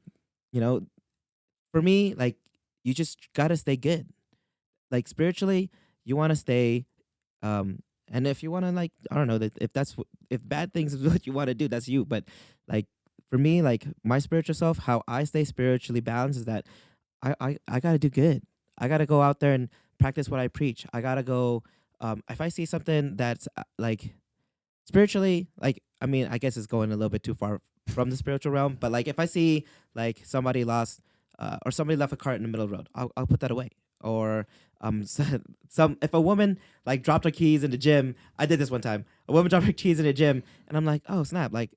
for me, like you just gotta stay good. Like spiritually, you want to stay. And if you want to, like, I don't know that if bad things is what you want to do, that's you. But like for me, like my spiritual self, how I stay spiritually balanced is that I gotta do good. I gotta go out there and practice what I preach. I gotta go. If I see something that's like spiritually, like I mean, I guess it's going a little bit too far from the spiritual realm. But like if I see like somebody lost or somebody left a cart in the middle of the road, I'll put that away. Or some if a woman like dropped her keys in the gym, I did this one time. A woman dropped her keys in the gym, and I'm like, oh snap! Like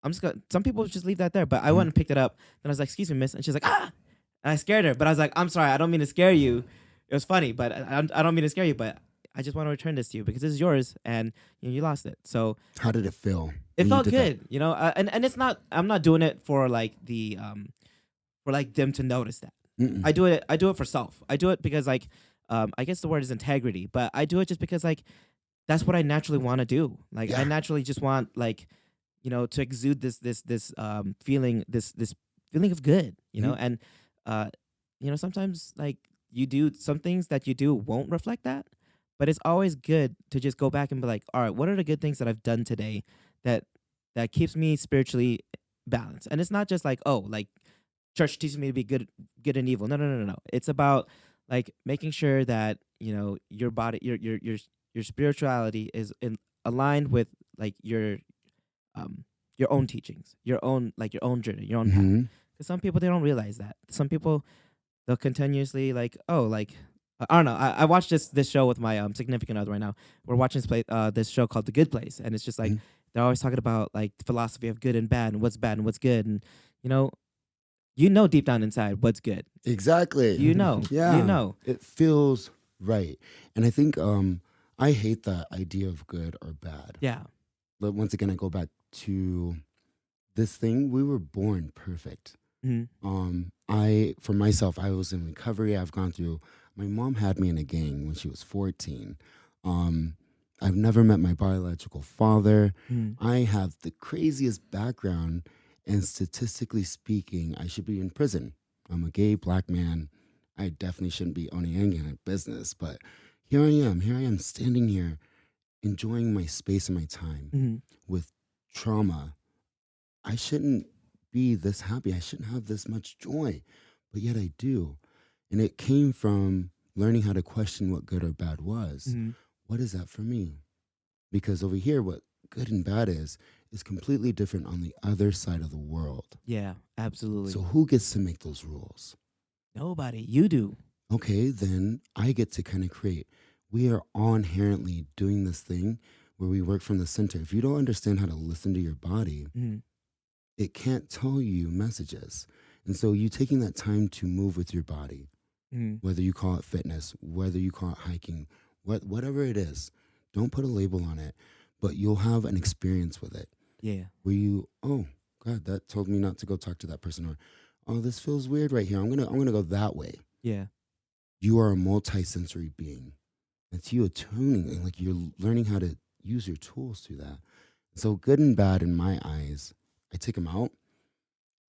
I'm just gonna. Some people just leave that there, but I went and picked it up. Then I was like, excuse me, miss, and she's like, ah, and I scared her. But I was like, I'm sorry, I don't mean to scare you. It was funny, but I don't mean to scare you, but I just want to return this to you because this is yours, and you lost it. So How did it feel? it when you felt did that? good, and it's not. I'm not doing it for like for like them to notice that. Mm-mm. I do it for self. I do it because like I guess the word is integrity, but I do it just because like that's what I naturally want to do. Like I Yeah. naturally just want like to exude this feeling this feeling of good, Mhm. and uh sometimes like you do some things that you do won't reflect that, but it's always good to just go back and be like, all right, what are the good things that I've done today that keeps me spiritually balanced? And it's not just like, oh, like church teaches me to be good and evil. No. It's about like making sure that your body, your spirituality is aligned with like your own teachings, your own your own journey, your own path. Mm-hmm. Because some people, they don't realize that. Some people, they'll continuously like, oh, like I don't know. I watched this show with my significant other right now. We're watching this show called The Good Place, and it's just like they're always talking about like the philosophy of good and bad and what's good, and you know deep down inside what's good. Exactly. You know, Yeah. It feels right. And I think I hate the idea of good or bad. Yeah. But once again, I go back to this thing. We were born perfect. For myself, I was in recovery. I've gone through, my mom had me in a gang when she was 14. I've never met my biological father. I have the craziest background, and statistically speaking, I should be in prison. I'm a gay black man. I definitely shouldn't be owning any kind of business, but here I am standing here enjoying my space and my time with trauma. I shouldn't be this happy. I shouldn't have this much joy, but yet I do. And it came from learning how to question what good or bad was. What is that for me? Because over here, what good and bad is completely different on the other side of the world. Yeah, absolutely. So who gets to make those rules? Nobody. You do. Okay, then I get to kind of create. We are all inherently doing this thing where we work from the center. If you don't understand how to listen to your body, it can't tell you messages. And so you taking that time to move with your body, whether you call it fitness, whether you call it hiking, whatever it is, don't put a label on it, but you'll have an experience with it. Yeah. Where you, oh God, that told me not to go talk to that person, or oh, this feels weird right here. I'm gonna go that way. Yeah. You are a multi-sensory being. It's you attuning, and like you're learning how to use your tools through that. So good and bad in my eyes, I take them out,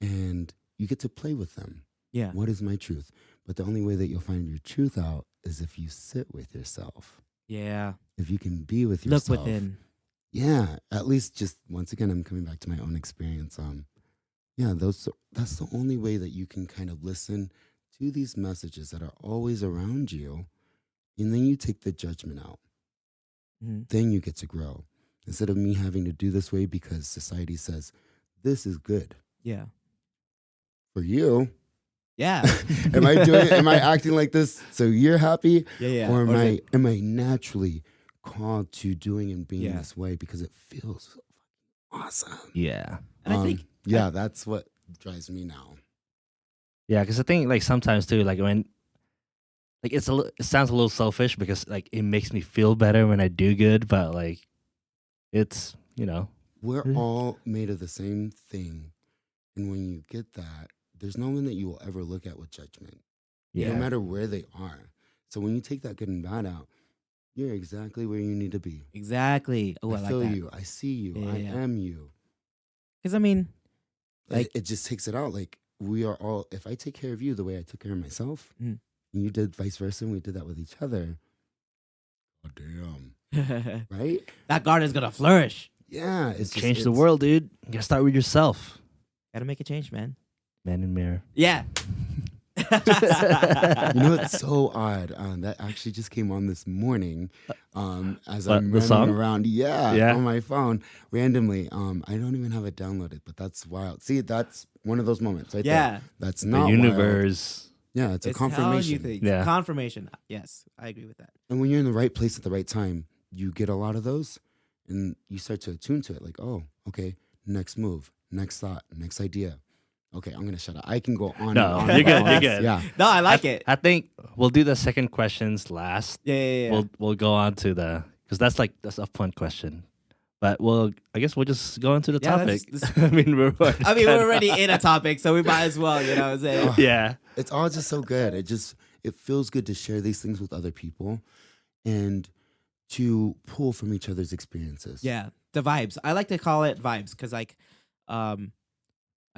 and you get to play with them. Yeah. What is my truth? But the only way that you'll find your truth out is if you sit with yourself. Yeah. If you can be with yourself. Look within. Yeah, at least just once again, I'm coming back to my own experience. Yeah, that's the only way that you can kind of listen to these messages that are always around you, and then you take the judgment out. Then you get to grow. Instead of me having to do this way because society says this is good. Yeah. For you. Yeah. Am I acting like this so you're happy? Yeah. Or am I naturally called to doing and being this way because it feels so awesome? Yeah. And I think that's what drives me now. Yeah, because I think like sometimes too, like when like it sounds a little selfish because like it makes me feel better when I do good, but like it's we're all made of the same thing, and when you get that, there's no one that you will ever look at with judgment, no matter where they are. So when you take that good and bad out, you're exactly where you need to be. Exactly. Oh, I like feel that. you. I see you. I am you. Because I mean, like it just takes it out. Like we are all. If I take care of you the way I took care of myself, and you did vice versa, and we did that with each other. Oh damn! Right? That garden's gonna flourish. Yeah, it's change the world, dude. You gotta start with yourself. Gotta make a change, man. Man in mirror. Yeah. You know, it's so odd. That actually just came on this morning as I'm running around. Yeah, on my phone randomly. I don't even have it downloaded, but that's wild. See, that's one of those moments right there. That's not the universe. Wild. Yeah, it's a confirmation. Yeah. Confirmation. Yes, I agree with that. And when you're in the right place at the right time, you get a lot of those, and you start to attune to it. Like, oh, okay, next move, next thought, next idea. Okay, I'm gonna shut up. I can go on. No, and on. You're good. You're good. Yeah. No, I like it. I think we'll do the second questions last. Yeah. We'll go on to because that's a fun question. But I guess we'll just go into the topic. I mean, we're already in a topic, so we might as well, you know what I'm saying? Yeah. It's all just so good. It feels good to share these things with other people and to pull from each other's experiences. Yeah, the vibes. I like to call it vibes because, like, I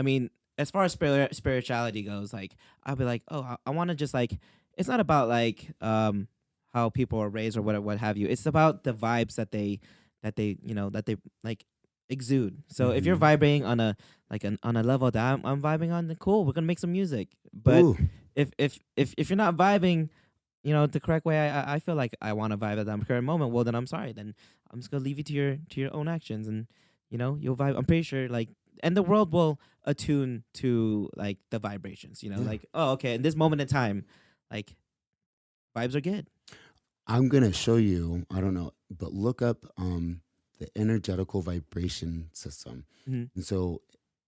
mean, as far as spirituality goes, like, I'll be like, oh, I want to just, like, it's not about, like, how people are raised or what have you. It's about the vibes that they like exude. So if you're vibrating on a on a level that I'm vibing on, then cool, we're gonna make some music. But if you're not vibing the correct way I feel like I want to vibe at that current moment, well then I'm sorry. Then I'm just gonna leave you to your own actions, and you'll vibe. I'm pretty sure like, and the world will attune to like the vibrations. Yeah. Like, oh, okay, in this moment in time, like vibes are good. I'm gonna show you. I don't know, but look up the energetical vibration system. Hmm. And so,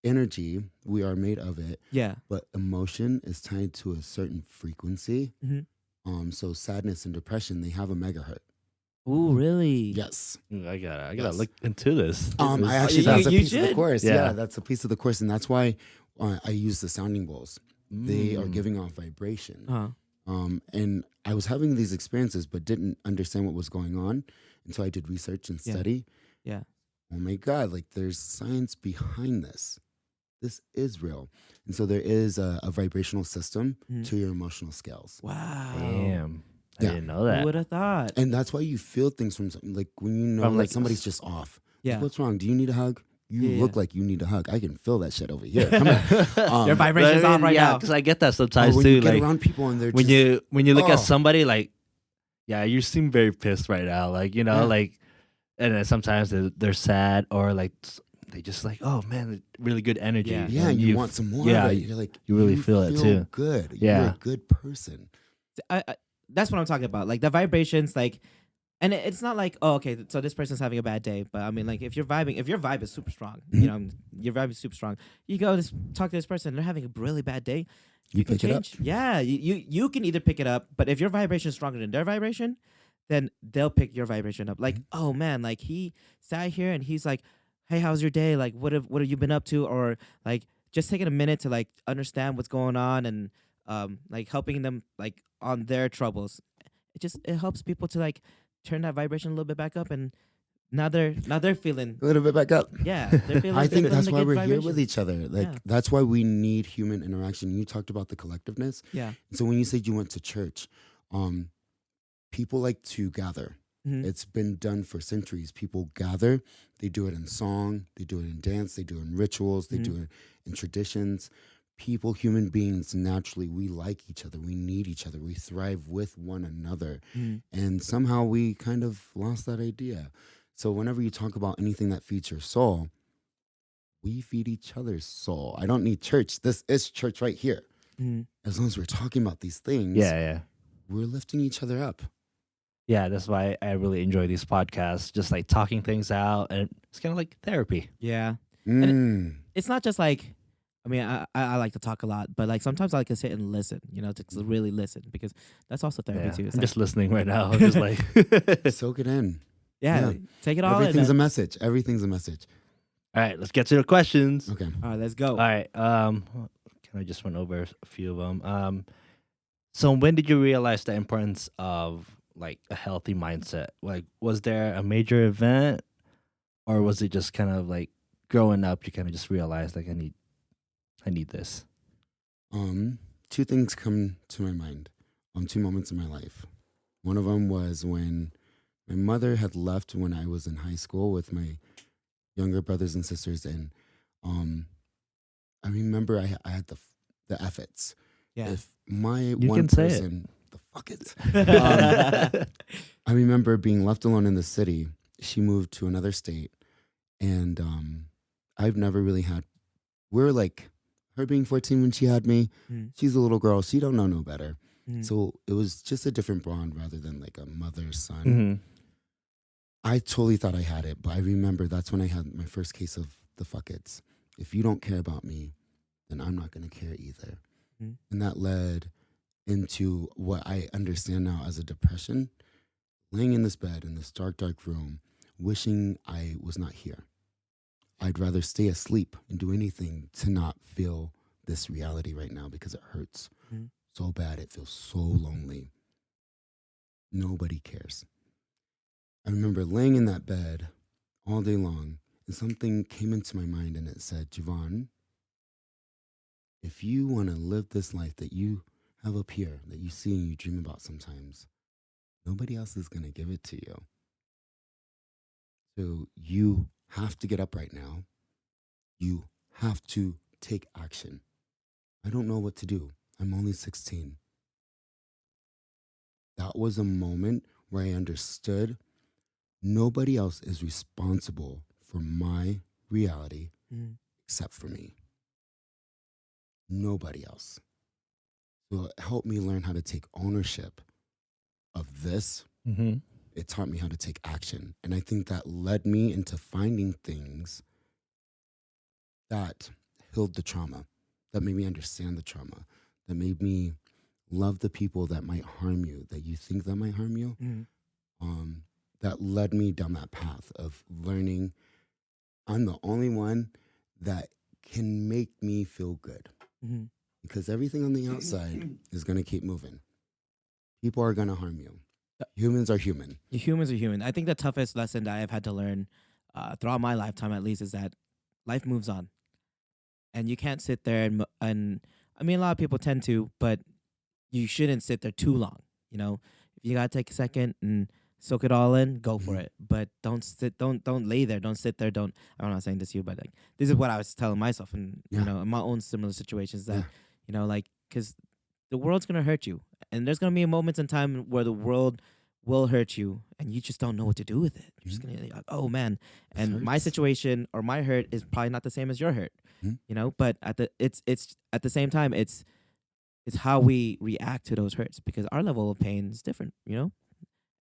energy, we are made of it, Yeah. but emotion is tied to a certain frequency. Hmm. So sadness and depression, they have a megahertz. Ooh, really? Yes. I gotta Yes. look into this. I actually you- that's a you piece of the should. course. Yeah. Yeah, that's a piece of the course, and that's why I use the sounding bowls. They are Mm. giving off vibration. Uh-huh. And I was having these experiences, but didn't understand what was going on until I did research and Yeah. study. Yeah. Oh my God, like there's science behind this. This is real. And so there is a vibrational system Mhm. to your emotional scales. Wow. Damn, I Yeah. didn't know Who that. would have thought? And that's why you feel things from like when you know From, that like, somebody's just off. Like, Yeah. what's wrong? Do you need a hug? You Yeah, look yeah. like you need a hug. I can feel that shit over here. Come here. Your vibration's off right yeah, now. because I get that Or sometimes when too. you get Like around people and they're when just you look Oh. at somebody, like, yeah, you seem very pissed right now. Like, Yeah. like, and then sometimes they're sad or like they just like, oh man, really good energy. Yeah. yeah, and you want some more. yeah, of it. You're like, you really feel it too. Good. You're Yeah. a good person. That's what I'm talking about. Like the vibrations, like, and it's not like, oh, okay, so this person's having a bad day. But I mean, like, if your vibe is super strong, Mhm. your vibe is super strong. You go talk to this person, they're having a really bad day. You can pick it up. change. Yeah, you can either pick it up, but if your vibration is stronger than their vibration, then they'll pick your vibration up. Like, oh man, like he sat here and he's like, hey, how's your day? Like, what have you been up to? Or like, just taking a minute to like understand what's going on and like helping them like on their troubles. It helps people to like turn that vibration a little bit back up, and now they're feeling, A little bit back up. yeah, they're feeling. I they're think feeling that's the why good we're here with vibrations. each other. Like Yeah. that's why we need human interaction. You talked about the collectiveness. Yeah. So when you said you went to church, people like to gather. Mhm. It's been done for centuries. People gather. They do it in song. They do it in dance. They do it in rituals. They Mhm. do it in traditions. People, human beings, naturally, we like each other. We need each other. We thrive with one another. Mhm. And somehow we kind of lost that idea. So whenever you talk about anything that feeds your soul, we feed each other's soul. I don't need church. This is church right here. Mhm. As long as we're talking about these things, yeah. we're lifting each other up. Yeah, that's why I really enjoy these podcasts. Just like talking things out, and it's kind of like therapy. Yeah. Mm. It's not just like, I mean, I like to talk a lot, but like sometimes I like to sit and listen, to really listen, because that's also therapy Yeah. too. It's I'm like, just listening right now. I'm just like, Soak it in. yeah, yeah. take it all Everything's a in. message. Everything's a message. all right, let's get to the questions. Okay. All right, let's go. All right. Can I just run over a few of them? So when did you realize the importance of like a healthy mindset? Like, was there a major event, or was it just kind of like growing up? You kind of just realized like I need this. Two things come to my mind. Two moments in my life. One of them was when my mother had left when I was in high school with my younger brothers and sisters, and I remember I had the efforts. Yeah. If my You one can say it. person, the fuck it. I remember being left alone in the city. She moved to another state, and I've never really had. We're like her being 14 when she had me. Mhm. She's a little girl. She don't know no better. Mhm. So it was just a different bond rather than like a mother son. Mm-hmm. I totally thought I had it, but I remember that's when I had my first case of the fuck it's. If you don't care about me, then I'm not going to care either. Mhm. And that led into what I understand now as a depression, laying in this bed in this dark, dark room, wishing I was not here. I'd rather stay asleep and do anything to not feel this reality right now because it hurts Mhm. so bad. It feels so lonely. Nobody cares. I remember laying in that bed all day long, and something came into my mind and it said, Javon, if you want to live this life that you have up here, that you see and you dream about sometimes, nobody else is going to give it to you. So you have to get up right now. You have to take action. I don't know what to do. I'm only 16. that was a moment where I understood nobody else is responsible for my reality Mhm. except for me. Nobody else. So it helped me learn how to take ownership of this. Mm-hmm. It taught me how to take action. And I think that led me into finding things that healed the trauma, that made me understand the trauma, that made me love the people that might harm you, that you think that might harm you. Mhm. That led me down that path of learning I'm the only one that can make me feel good, Mhm. because everything on the outside is going to keep moving. People are going to harm you. Humans are human. Humans are human. I think the toughest lesson that I've had to learn throughout my lifetime, at least, is that life moves on, and you can't sit there and I mean, a lot of people tend to, but you shouldn't sit there too long. You know, if you gotta take a second and soak it all in, go for Mhm. it. But don't lay there. Don't sit there. Don't. I'm not saying this to you, but like this is what I was telling myself, and Yeah. in my own similar situations that Yeah. like because the world's gonna hurt you, and there's gonna be moments in time where the world will hurt you, and you just don't know what to do with it. You're just gonna be like, oh man. This And my hurts. situation or my hurt is probably not the same as your hurt. Mhm. But it's at the same time it's how we react to those hurts because our level of pain is different.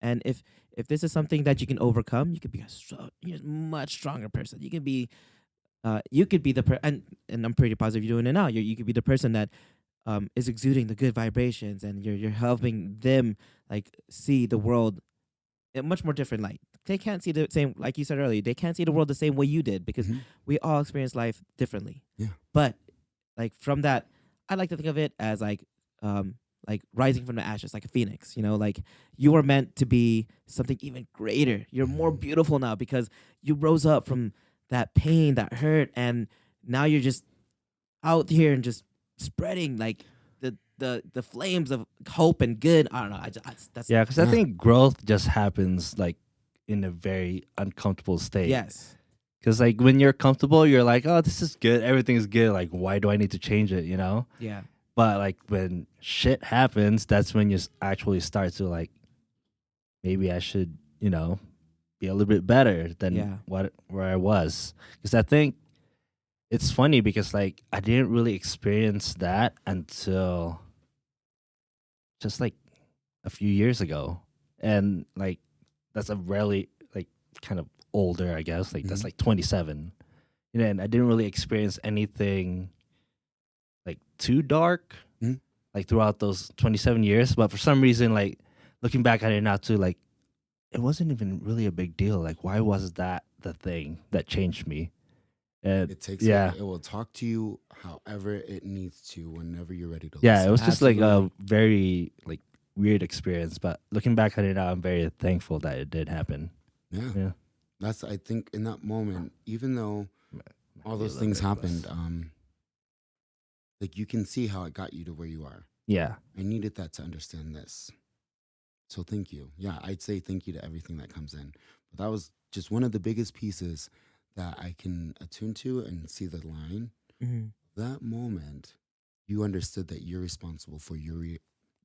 And if this is something that you can overcome, you could be you're a much stronger person. You could be and I'm pretty positive you're doing it now. You could be the person that is exuding the good vibrations, and you're helping them like see the world in a much more different light. They can't see the same, like you said earlier. They can't see the world the same way you did because Mhm. we all experience life differently. Yeah. But like from that, I like to think of it as like rising from the ashes, like a phoenix. Like you were meant to be something even greater. You're more beautiful now because you rose up from that pain, that hurt, and now you're just out here and just spreading like the flames of hope and good. I don't know. That's Yeah, because I Yeah. think growth just happens like in a very uncomfortable state. yes. Because like when you're comfortable, you're like, oh, this is good. Everything's good. Like, why do I need to change it? You know? Yeah. But like when shit happens, that's when you actually start to like, maybe I should, be a little bit better than Yeah. where I was. Because I think it's funny because like I didn't really experience that until just like a few years ago, and like that's a really like kind of older, I guess. Like that's Mhm. like 27, and I didn't really experience anything like too dark Mhm. like throughout those 27 years. But for some reason, like looking back at it now too, like it wasn't even really a big deal. Like why was that the thing that changed me? And It takes yeah, it will talk to you however it needs to whenever you're ready to yeah, it listen. was just like a Absolutely. very like weird experience. But looking back at it now, I'm very thankful that it did happen. Yeah. Yeah. That's, I think, in that moment, even though all Be a those little things bit less. happened, like you can see how it got you to where you are. Yeah. I needed that to understand this. So thank you. Yeah, I'd say thank you to everything that comes in. But that was just one of the biggest pieces that I can attune to and see the line. Mm-hmm. That moment, you understood that you're responsible for your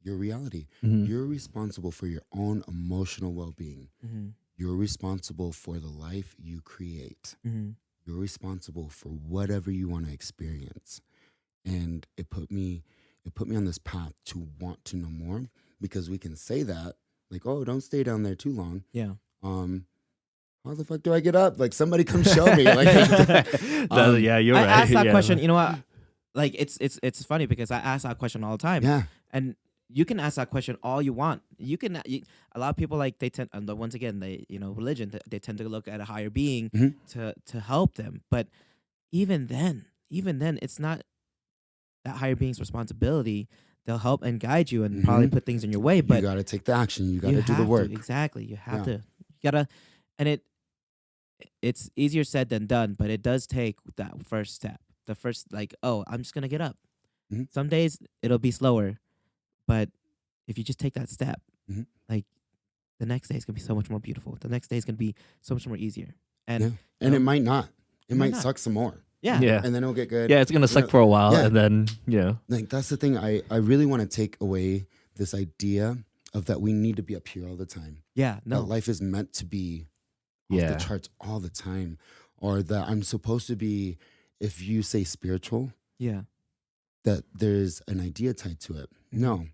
reality. Mhm. You're responsible for your own emotional well-being. Mm-hmm. You're responsible for the life you create. Mm-hmm. You're responsible for whatever you want to experience. And it put me on this path to want to know more, because we can say that like, oh, don't stay down there too long. Yeah. How the fuck do I get up? Like, somebody come show me. Like, Yeah, you're I right. asked that Yeah. question. You know what? Like it's funny because I ask that question all the time. yeah. And you can ask that question all you want. A lot of people like they tend once again they religion they tend to look at a higher being Mhm. to help them. But even then it's not that higher being's responsibility. They'll help and guide you and probably Mhm. put things in your way. You But got to take the action. You got you to do the have work. to exactly. You have Yeah. to. You gotta, and it's easier said than done. But it does take that first step. The first like, oh, I'm just gonna get up. Mhm. Some days it'll be slower, but if you just take that step, Mhm. like the next day is gonna be so much more beautiful. The next day is gonna be so much more easier. And Yeah. And it know, might not. It might might not. suck some more. yeah, Yeah. And then it'll get good. Yeah, it's gonna suck know, for a while, yeah. and then Like, that's the thing. I really want to take away this idea of that we need to be up here all the time. Yeah. That No. life is meant to be off Yeah. the charts all the time, or that I'm supposed to be, if you say spiritual, Yeah. that there's an idea tied to it. Mhm. No,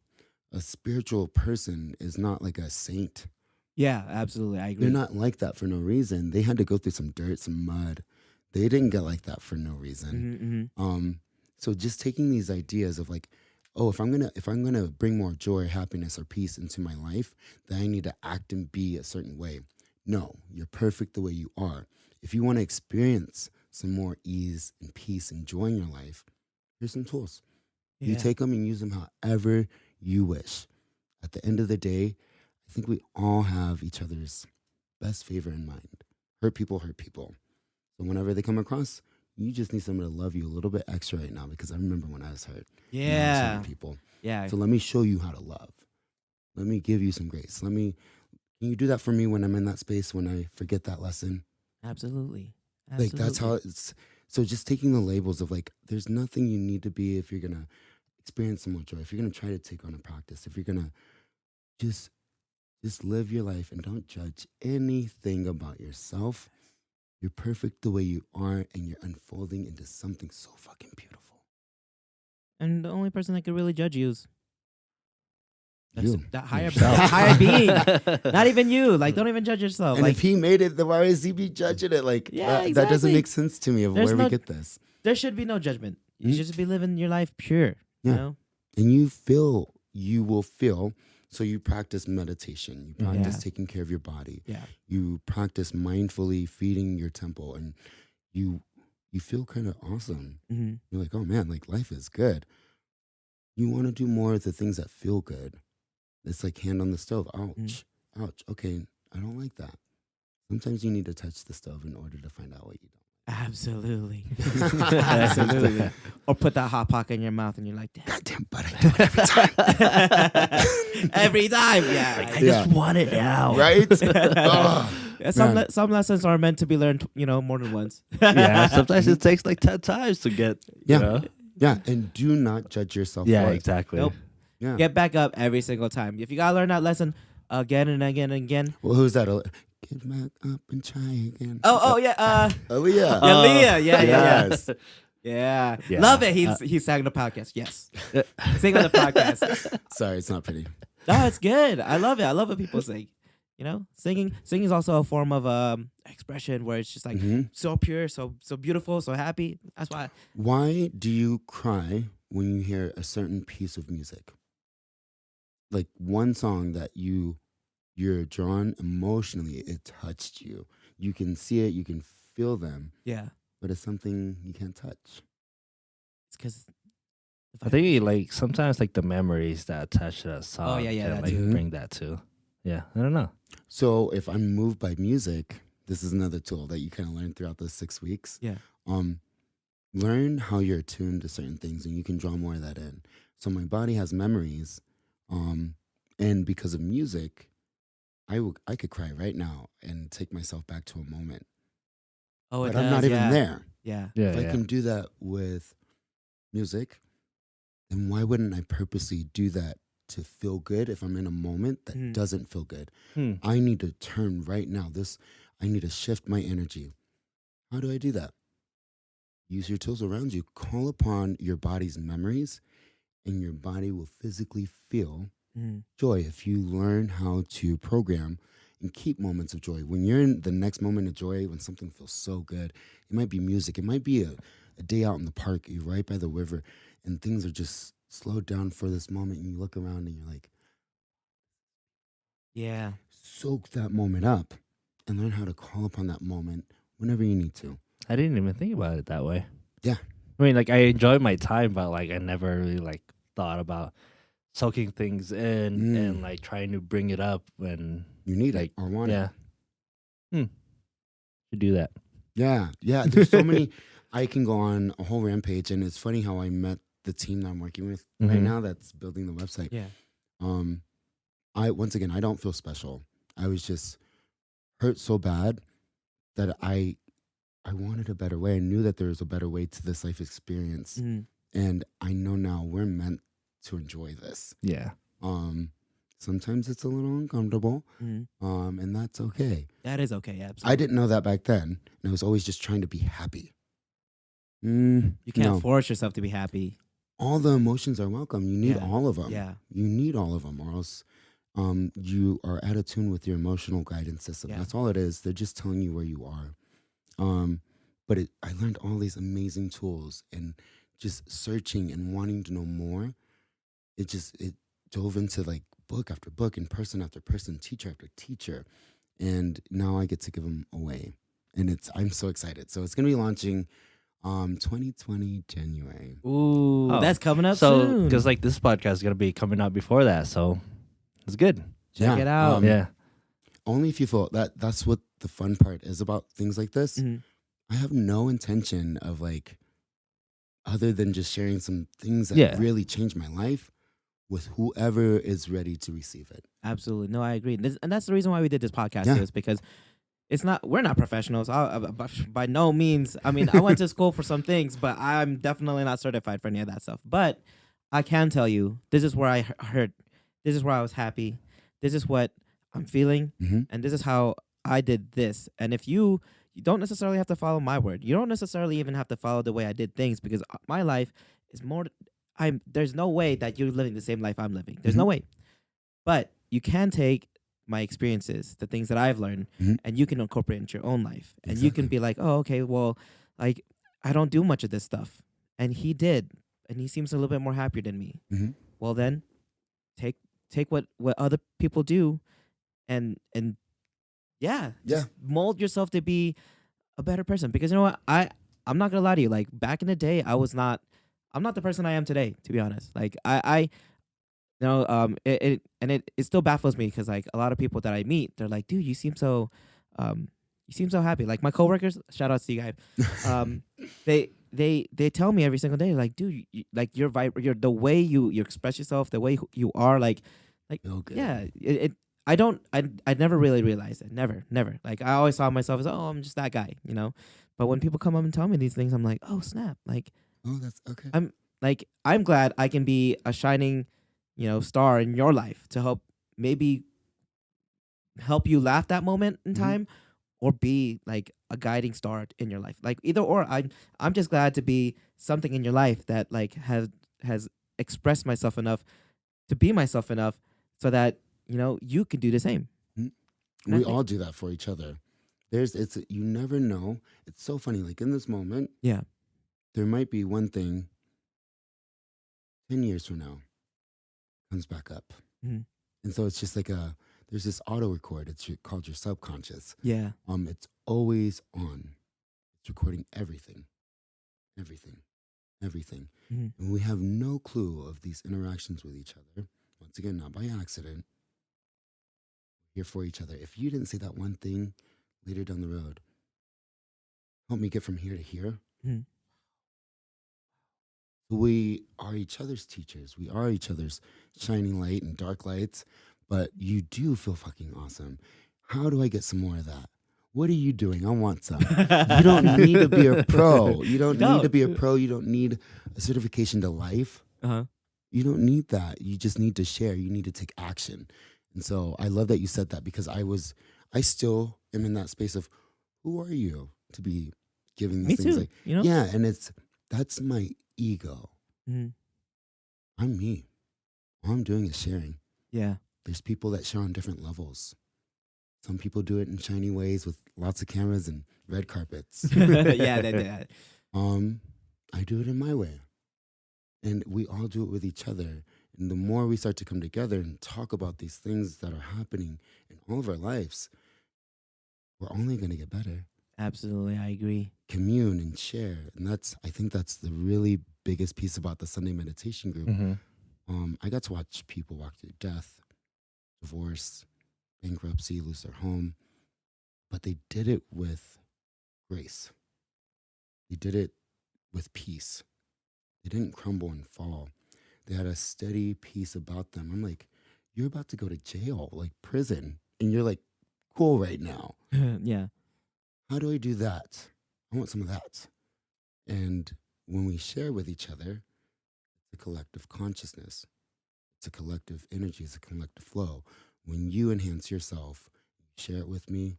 a spiritual person is not like a saint. Yeah. Absolutely. I agree. They're not like that for no reason. They had to go through some dirt, some mud. They didn't get like that for no reason. So just taking these ideas of like, oh, if I'm gonna bring more joy, happiness, or peace into my life, then I need to act and be a certain way. No, you're perfect the way you are. If you want to experience some more ease and peace and joy in your life, here's some tools. Yeah. You take them and use them however you wish. At the end of the day, I think we all have each other's best favor in mind. Hurt people hurt people. So whenever they come across, you just need someone to love you a little bit extra right now, because I remember when I was hurt. and I was Yeah. hurting people. Yeah. So let me show you how to love. Let me give you some grace. Can you do that for me when I'm in that space, when I forget that lesson? Absolutely. Like that's how it's. So just taking the labels of like, there's nothing you need to be if you're gonna experience some more joy. If you're gonna try to take on a practice, if you're gonna just live your life and don't judge anything about yourself. You're perfect the way you are, and you're unfolding into something so fucking beautiful. And the only person that could really judge you is You. that higher, Yourself. that higher being. Not even you. Like, don't even judge yourself. And Like, if he made it, then why is he be judging it? Like, Yeah, that doesn't exactly. make sense to me of There's where no- we get this. there should be no judgment. You Mhm. should just be living your life pure. You Yeah. know? And you will feel. So you practice meditation. You practice Yeah. taking care of your body. Yeah. You practice mindfully feeding your temple, and you feel kind of awesome. Mm-hmm. You're like, oh man, like life is good. You want to do more of the things that feel good. It's like hand on the stove. Ouch. Ouch. Okay, I don't like that. Sometimes you need to touch the stove in order to find out what you don't. Absolutely. Absolutely. Or put that hot pocket in your mouth and you're like, damn. Goddamn, but I do it every time. Every time. Yeah. I just want it now. Right? Ugh. Yeah, Man. some lessons are meant to be learned, more than once. Yeah, sometimes it takes like 10 times to get, Yeah. you know? Yeah, and do not judge yourself Yeah, for it. exactly. Nope. Yeah. Get back up every single time. If you gotta learn that lesson again and again and again. Well, who's that? Get back up and try again. Oh yeah. Oh, yeah. Yeah, Leah. Yeah. Yes. Yeah. Yeah. Love it. He sang on the podcast. Yes. Sing on the podcast. Sorry, it's not pretty. No, it's good. I love it. I love what people sing. Singing is also a form of expression where it's just like Mhm. so pure, so beautiful, so happy. That's why. Why do you cry when you hear a certain piece of music? Like one song that you're drawn emotionally, it touched you. You can see it, you can feel them, Yeah. but it's something you can't touch. It's because. I think like sometimes like the memories that attach to that song yeah, can that like too. bring that too. Yeah, I don't know. So if I'm moved by music, this is another tool that you kind of learn throughout the 6 weeks. Yeah. Learn how you're attuned to certain things, and you can draw more of that in. So my body has memories, and because of music, I could cry right now and take myself back to a moment, Oh, it but I'm not does, even yeah. there. Yeah. Yeah, If I yeah. can do that with music, then why wouldn't I purposely do that to feel good if I'm in a moment that Mhm. doesn't feel good? Hmm. I need to turn right now. I need to shift my energy. How do I do that? Use your tools around you. Call upon your body's memories, and your body will physically feel Mhm. joy if you learn how to program and keep moments of joy. When you're in the next moment of joy, when something feels so good, it might be music. It might be a day out in the park. You're right by the river, and things are just slowed down for this moment, and you look around and you're like, Yeah. soak that moment up and learn how to call upon that moment whenever you need to. I didn't even think about it that way. Yeah. I mean, like I enjoyed my time, but like I never really like thought about soaking things in and like trying to bring it up when You need like it or want yeah. it. Should do that. Yeah. There's so many. I can go on a whole rampage, and it's funny how I met the team that I'm working with right Mhm. now that's building the website. Yeah. I don't feel special. I was just hurt so bad that I wanted a better way. I knew that there was a better way to this life experience, Mhm. and I know now we're meant to enjoy this. Yeah. Sometimes it's a little uncomfortable, Mhm. and that's okay. That is okay. I Absolutely. didn't know that back then, and I was always just trying to be happy. You can't No, force yourself to be happy. all the emotions are welcome. You need Yeah. all of them. Yeah. You need all of them, or else you are out of tune with your emotional guidance system. Yeah. That's all it is. They're just telling you where you are. Um, but I learned all these amazing tools, and just searching and wanting to know more. It dove into like book after book and person after person, teacher after teacher, and now I get to give them away, and I'm so excited. So it's gonna be launching 2020 January. Ooh, Oh, that's coming up so soon. because like this podcast is gonna be coming out before that, so it's good. Check Yeah, it out. Yeah, Only if you feel that. That's what the fun part is about things like this. Mhm. I have no intention of like other than just sharing some things that Yeah. really changed my life with whoever is ready to receive it. Absolutely. No, I agree. And that's the reason why we did this podcast Yeah. too, is because we're not professionals. By no means. I mean, I went to school for some things, but I'm definitely not certified for any of that stuff. But I can tell you, this is where I heard, this is where I was happy. This is what I'm feeling. Mm-hmm. And this is how I did this. And if you don't necessarily have to follow my word. You don't necessarily even have to follow the way I did things, because my life is more, there's no way that you're living the same life I'm living. There's no Mhm. way. But you can take my experiences, the things that I've learned, Mhm. and you can incorporate into your own life. And you can Exactly. be like, oh, okay, well, like, I don't do much of this stuff. And he did. And he seems a little bit more happier than me. Mhm. Well, then take what other people do, and yeah, Yeah. just mold yourself to be a better person. Because you know what? I'm not gonna lie to you. Like, back in the day, I'm not the person I am today, to be honest. Like, it still baffles me, because like a lot of people that I meet, they're like, dude, you seem so happy. Like my coworkers, shout out to you guys. They tell me every single day, like, dude, like you're the way you express yourself, the way you are, like Feel good. yeah, I never really realized it, never. Like I always saw myself as, oh, I'm just that guy, you know. But when people come up and tell me these things, I'm like, oh snap, like Oh, that's okay. I'm glad I can be a shining, star in your life to maybe help you laugh that moment in Mhm. time, or be like a guiding star in your life. Like either or, I'm just glad to be something in your life that like has expressed myself enough to be myself enough, so that you can do the same. Mhm. And I We think, all do that for each other. You never know. It's so funny. Like in this moment, yeah, there might be one thing 10 years from now comes back up. mhm, And so it's just like there's this auto record. Called your subconscious. yeah, It's always on. It's recording everything, everything, everything. mhm. And we have no clue of these interactions with each other. Once again, not by accident, here for each other. If you didn't say that one thing later down the road, help me get from here to here. Mhm. We are each other's teachers. We are each other's shining light and dark lights. But you do feel fucking awesome. How do I get some more of that? What are you doing? I want some. You don't need to be a pro. You don't need to be a pro. You don't need a certification to life. Uh-huh. You don't need that. You just need to share. You need to take action. And so I love that you said that, because I still am in that space of, who are you to be giving these Me things? too. Like, You know. yeah, and that's my ego. Mhm. I'm me. All I'm doing is sharing. Yeah. There's people that share on different levels. Some people do it in shiny ways with lots of cameras and red carpets. Yeah. That. I do it in my way. And we all do it with each other. And the more we start to come together and talk about these things that are happening in all of our lives, we're only going to get better. Absolutely, I agree. Commune and share. And I think that's the really biggest piece about the Sunday meditation group. I got to watch people walk through death, divorce, bankruptcy, lose their home, but they did it with grace. They did it with peace. They didn't crumble and fall. They had a steady peace about them. I'm like, you're about to go to jail, like prison, and you're like, cool right now. Yeah. How do I do that? I want some of that. And when we share with each other, the collective consciousness, It's a collective energy, it's a collective flow. When you enhance yourself, share it with me,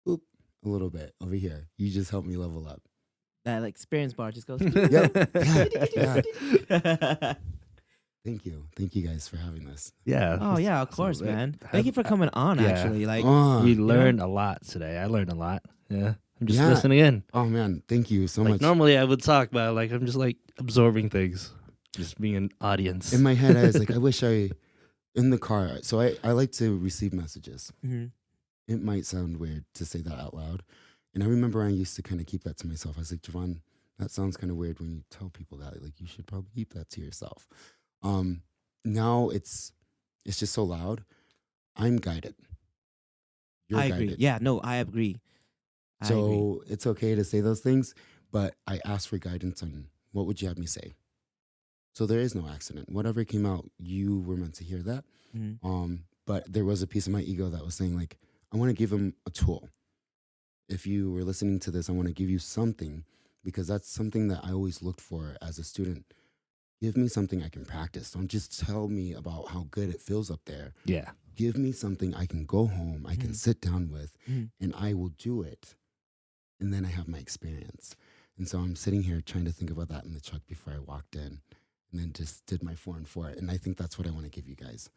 boop, a little bit over here. You just help me level up. That like, experience bar just goes. Yep. Yeah. Yeah. Thank you. Thank you guys for having this. Yeah. Oh that's yeah, of awesome. course, Like, man. Thank you for coming on. yeah. Actually, like, We Oh, learned a lot today. I learned a lot. Yeah. I'm just Yeah. listening in. oh man, thank you so Like much. normally I would talk, but like I'm just like absorbing things. Just being an audience. In my head, I was like, I wish in the car. So I like to receive messages. mhm. It might sound weird to say that out loud. And I remember I used to kind of keep that to myself. I was like, Javon, that sounds kind of weird when you tell people that. Like, you should probably keep that to yourself. Now it's just so loud. I'm guided. You're I agree. guided. Yeah, no, I agree. I agree. So it's okay to say those things, but I asked for guidance on what would you have me say. So there is no accident. Whatever came out, you were meant to hear that. Mhm. But there was a piece of my ego that was saying, like, I want to give him a tool. If you were listening to this, I want to give you something, because that's something that I always looked for as a student. Give me something I can practice. Don't just tell me about how good it feels up there. Yeah. Give me something I can go home, I can Mhm. sit down with, Mhm. and I will do it. And then I have my experience. And so I'm sitting here trying to think about that in the truck before I walked in, and then just did my 4 and 4. And I think that's what I want to give you guys.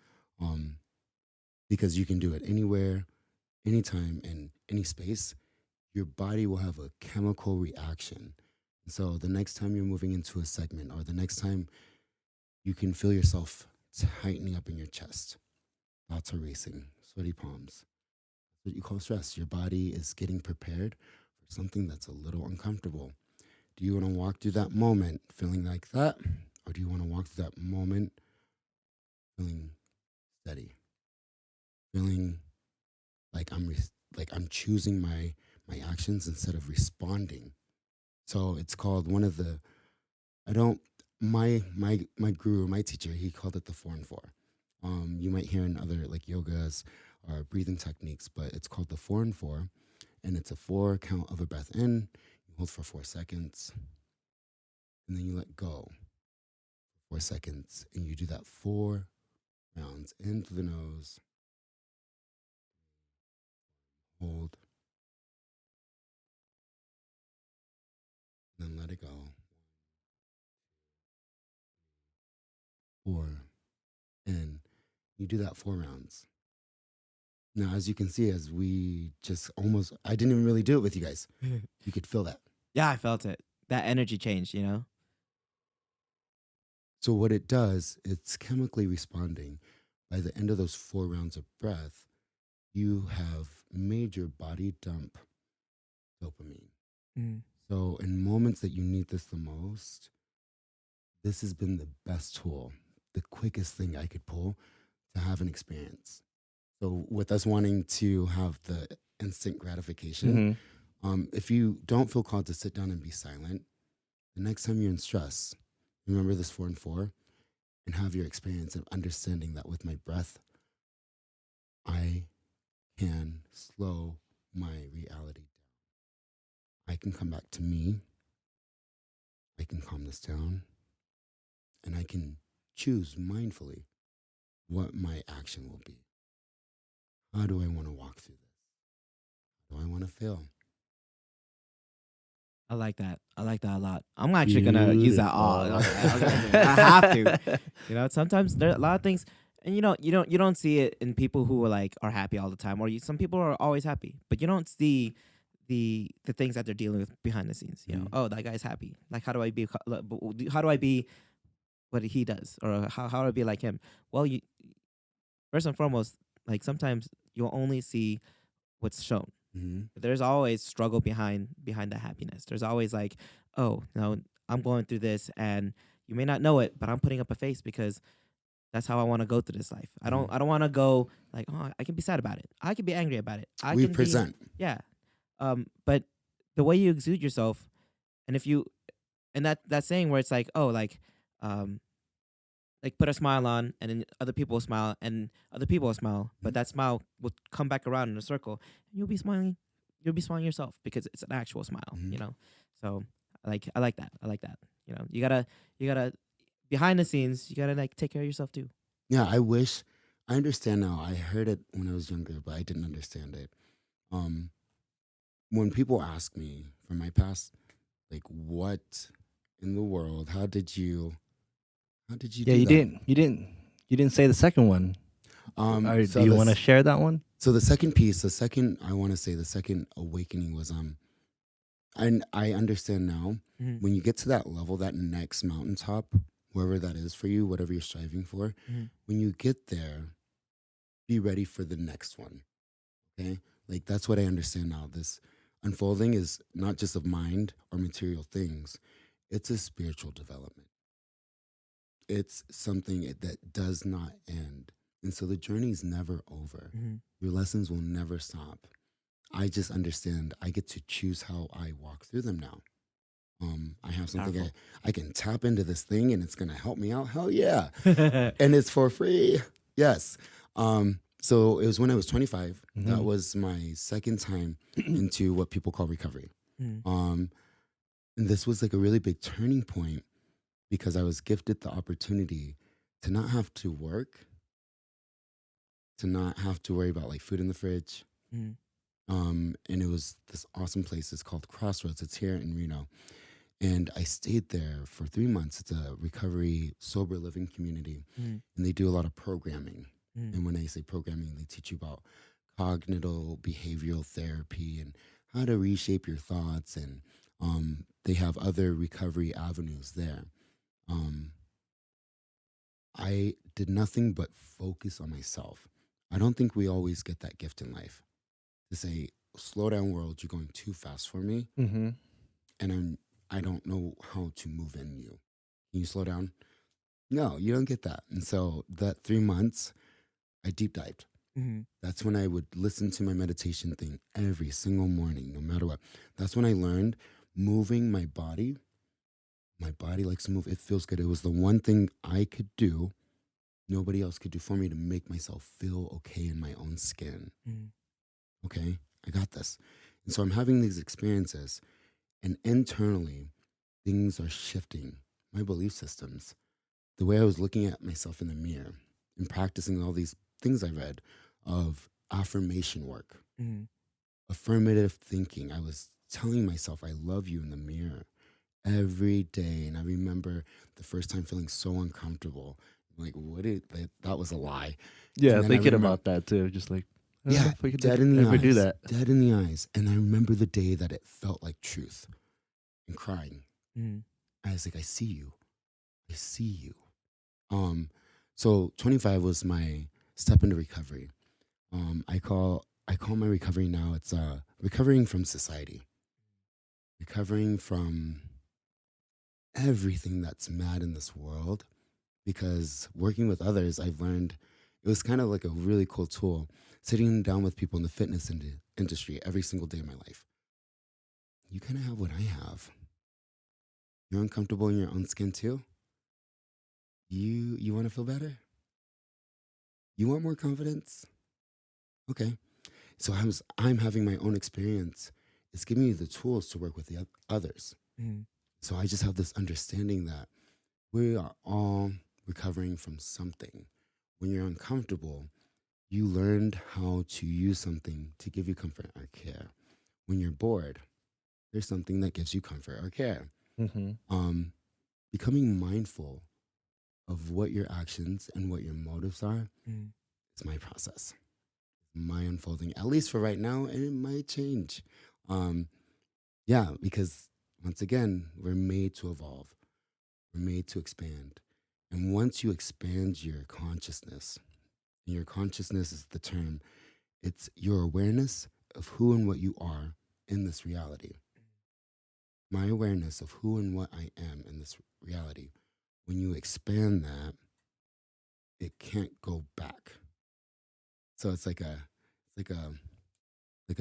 Because you can do it anywhere, anytime, in any space. Your body will have a chemical reaction. So the next time you're moving into a segment, or the next time, you can feel yourself tightening up in your chest. Thoughts are racing, sweaty palms. That's what you call stress. Your body is getting prepared for something that's a little uncomfortable. Do you want to walk through that moment feeling like that? Or do you want to walk through that moment feeling steady? Feeling like like I'm choosing my actions instead of responding. So it's called one of the I don't my guru, my teacher, he called it the 4 and 4. You might hear in other like yogas or breathing techniques, but it's called the 4 and 4, and it's a 4 count of a breath in. You hold for 4 seconds, and then you let go for 4 seconds, and you do that 4 rounds in through the nose, hold, and then let it go. 4, and you do that 4 rounds. Now, as you can see, as we just almost, I didn't even really do it with you guys. You could feel that. Yeah, I felt it. That energy changed. So, what it does, it's chemically responding. By the end of those 4 rounds of breath, you have made your body dump dopamine. Mm. So, in moments that you need this the most, this has been the best tool, the quickest thing I could pull to have an experience. So, with us wanting to have the instant gratification, if you don't feel called to sit down and be silent, the next time you're in stress, remember this 4 and 4, and have your experience of understanding that with my breath, I can slow my reality down. I can come back to me. I can calm this down. And I can choose mindfully what my action will be. How do I want to walk through this? How do I want to feel? I like that. I like that a lot. I'm actually gonna use that all. Beautiful. I have to. Sometimes there are a lot of things, and you don't see it in people who are happy all the time, or some people are always happy, but you don't see the things that they're dealing with behind the scenes. Mhm. Oh, that guy's happy. Like, how do I be? How do I be what he does, or how do I be like him? Well, you first and foremost, like, sometimes you'll only see what's shown. Mhm. There's always struggle behind the happiness. There's always like, oh, no, I'm going through this, and you may not know it, but I'm putting up a face because that's how I want to go through this life. Mhm. I don't want to go like, oh, I can be sad about it. I can be angry about it. I We can be, present. yeah. But the way you exude yourself, and if you and that saying where it's like, oh, um like, put a smile on, and then other people will smile, and other people will smile, but Mhm. that smile will come back around in a circle, and you'll be smiling yourself because it's an actual smile. Mhm. So I like that. You gotta behind the scenes, you gotta like take care of yourself too. Yeah, I wish I understand now. I heard it when I was younger, but I didn't understand it. Um, when people ask me from my past, like, what in the world? How did you Yeah, do you that? didn't. You didn't say the second one. Or do So you want to share that one? the second piece, the second I want to say, the second awakening was and I understand now Mm-hmm. when you get to that level, that next mountaintop, wherever that is for you, whatever you're striving for, Mm-hmm. when you get there, be ready for the next one. Okay. Like that's what I understand now. This unfolding is not just of mind or material things, it's a spiritual development. It's something that does not end. And so the journey is never over. Mm-hmm. Your lessons will never stop. I just understand I get to choose how I walk through them now. I have something Powerful. I can tap into this thing and it's gonna help me out. Hell yeah. And it's for free. Yes. So it was when I was 25. That Mm-hmm. was my second time into what people call recovery. Mm-hmm. Um, and this was like a really big turning point because I was gifted the opportunity to not have to work, to not have to worry about like food in the fridge. Mm-hmm. And it was this awesome place. It's called Crossroads. It's here in Reno. And I stayed there for 3 months. It's a recovery, sober living community. Mm-hmm. And they do a lot of programming. Mm-hmm. And when I say programming, they teach you about cognitive behavioral therapy and how to reshape your thoughts. And they have other recovery avenues there. Um, I did nothing but focus on myself. I don't think we always get that gift in life to say, slow down, world, you're going too fast for me. Mm-hmm. And I don't know how to move in you. Can you slow down? No, you don't get that. And so that 3 months, I deep dived. Mm-hmm. That's when I would listen to my meditation thing every single morning, no matter what. That's when I learned moving my body. My body likes to move. It feels good. It was the one thing I could do, nobody else could do for me to make myself feel okay in my own skin. Mm-hmm. Okay, I got this. And so I'm having these experiences, and internally, things are shifting. My belief systems, the way I was looking at myself in the mirror and practicing all these things I read of affirmation work, Mm-hmm. affirmative thinking. I was telling myself, I love you in the mirror every day. And I remember the first time feeling so uncomfortable. Like, that was a lie. Yeah, And then I thinking remember, about that too. Just like, I don't know yeah, if we could dead in the ever do eyes, that. dead in the eyes. And I remember the day that it felt like truth and crying. Mm-hmm. I was like, I see you. I see you. Um, so 25 was my step into recovery. I call my recovery now. It's recovering from society, recovering from everything that's mad in this world. Because working with others, I've learned it was kind of like a really cool tool. Sitting down with people in the fitness industry every single day of my life. You kind of have what I have. You're uncomfortable in your own skin too. You want to feel better. You want more confidence. Okay. So I'm having my own experience. It's giving me the tools to work with the others. Mm-hmm. So I just have this understanding that we are all recovering from something. When you're uncomfortable, you learned how to use something to give you comfort or care. When you're bored, there's something that gives you comfort or care. Mm-hmm. Um, Becoming mindful of what your actions and what your motives are Mm-hmm. is my process, my unfolding, at least for right now, and it might change. Um, yeah, because once again, we're made to evolve, we're made to expand. And once you expand your consciousness, and your consciousness is the term, it's your awareness of who and what you are in this reality. My awareness of who and what I am in this reality. When you expand that, it can't go back. So it's like a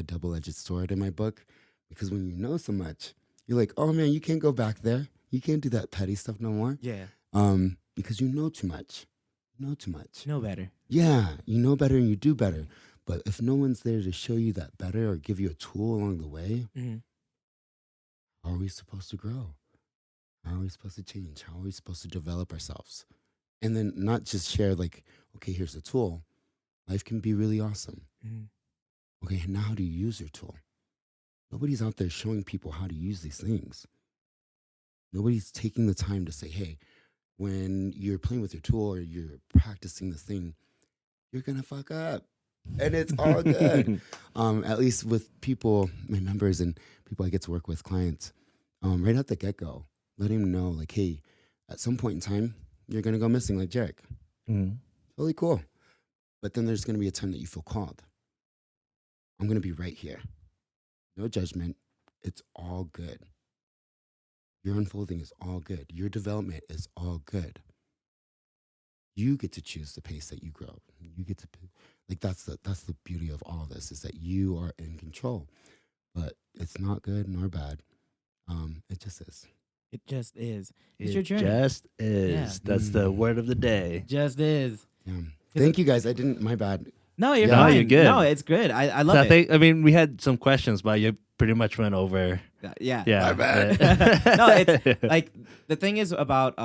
double-edged sword in my book, because when you know so much, you're like, oh man, you can't go back there. You can't do that petty stuff no more. Yeah. Because you know too much. You know too much. Know better. Yeah, you know better and you do better. But if no one's there to show you that better or give you a tool along the way, Mm-hmm. how are we supposed to grow? How are we supposed to change? How are we supposed to develop ourselves? and then not just share like, okay, here's a tool. Life can be really awesome. Mhm. Okay, and now how do you use your tool? Nobody's out there showing people how to use these things. Nobody's taking the time to say, hey, when you're playing with your tool or you're practicing this thing, you're gonna fuck up. And it's all good. At least with people, my members and people I get to work with, clients, right at the get-go, let him know, like, hey, at some point in time, you're gonna go missing like JERiCK. Mm. Totally cool. But then there's gonna be a time that you feel called. I'm gonna be right here. No judgment. It's all good. Your unfolding is all good. Your development is all good. You get to choose the pace that you grow. You get to like that's the beauty of all this is that you are in control. But it's not good nor bad. It just is. It just is. It's It your journey. just is. Yeah. That's the word of the day. Just is. Yeah. Thank you guys. I didn't. My bad. No, you're Yeah. No, fine. you're good. No, it's good. I love So it. I mean, we had some questions, but you pretty much went over. Yeah. Yeah. My bad. No, it's like the thing is about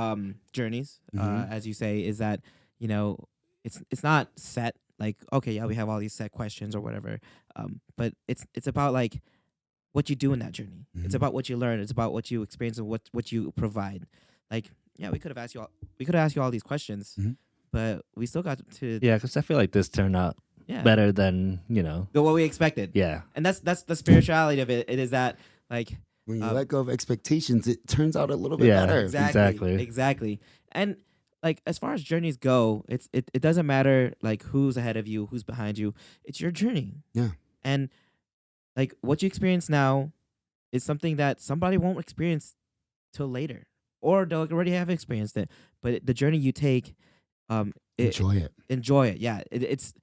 journeys, Mhm. as you say, is that it's not set. Like, okay, yeah, we have all these set questions or whatever, but it's about like what you do in that journey. It's Mhm. about what you learn. It's about what you experience and what you provide. Like, yeah, we could have asked you all these questions, Mhm. but we still got to Yeah, because I feel like this turned out yeah better than what we expected. Yeah. And that's the spirituality of it. It is that like. When you let go of expectations, it turns out a little bit Yeah. better. Exactly. And like as far as journeys go, it doesn't matter like who's ahead of you, who's behind you. It's your journey. Yeah. And like what you experience now is something that somebody won't experience till later, or they'll already have experienced it. But the journey you take, Enjoy it. enjoy it. Yeah, it's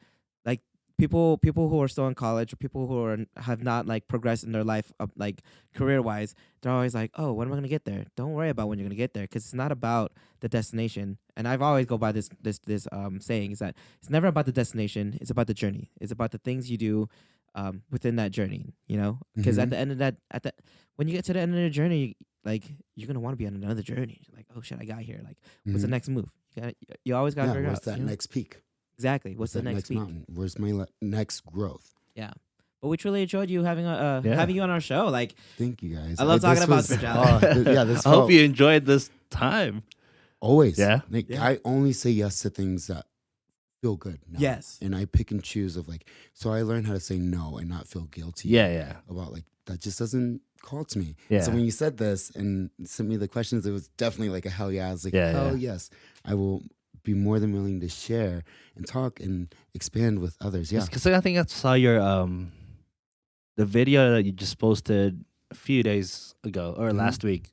like people who are still in college or people who have not like progressed in their life like career wise, they're always like, oh, when am I gonna get there? Don't worry about when you're gonna get there, because it's not about the destination. And I've always go by this saying is that it's never about the destination, it's about the journey. It's about the things you do within that journey, because at Mhm. the end of that when you get to the end of the journey, like you're gonna want to be on another journey. Like, oh shit, I got here, like what's the Mhm. next move? You always gotta Yeah. figure Where's out that next peak? exactly what's the that next peak. mountain? Where's my next growth? Yeah, but we truly enjoyed you having Yeah. having you on our show. Like, Thank you guys. I love talking this about was- spirituality. yeah, this I hope felt you enjoyed this time. always. Yeah? Like Yeah. I only say yes to things that feel good. Now. Yes. And I pick and choose of like, so I learned how to say no and not feel guilty. Yeah. About like that just doesn't call to me. Yeah. So when you said this and sent me the questions, it was definitely like a hell yeah. I was like, Yeah, hell yeah. yes, I will be more than willing to share and talk and expand with others. Yeah. Because I think I saw your the video that you just posted a few days ago or Mhm. last week.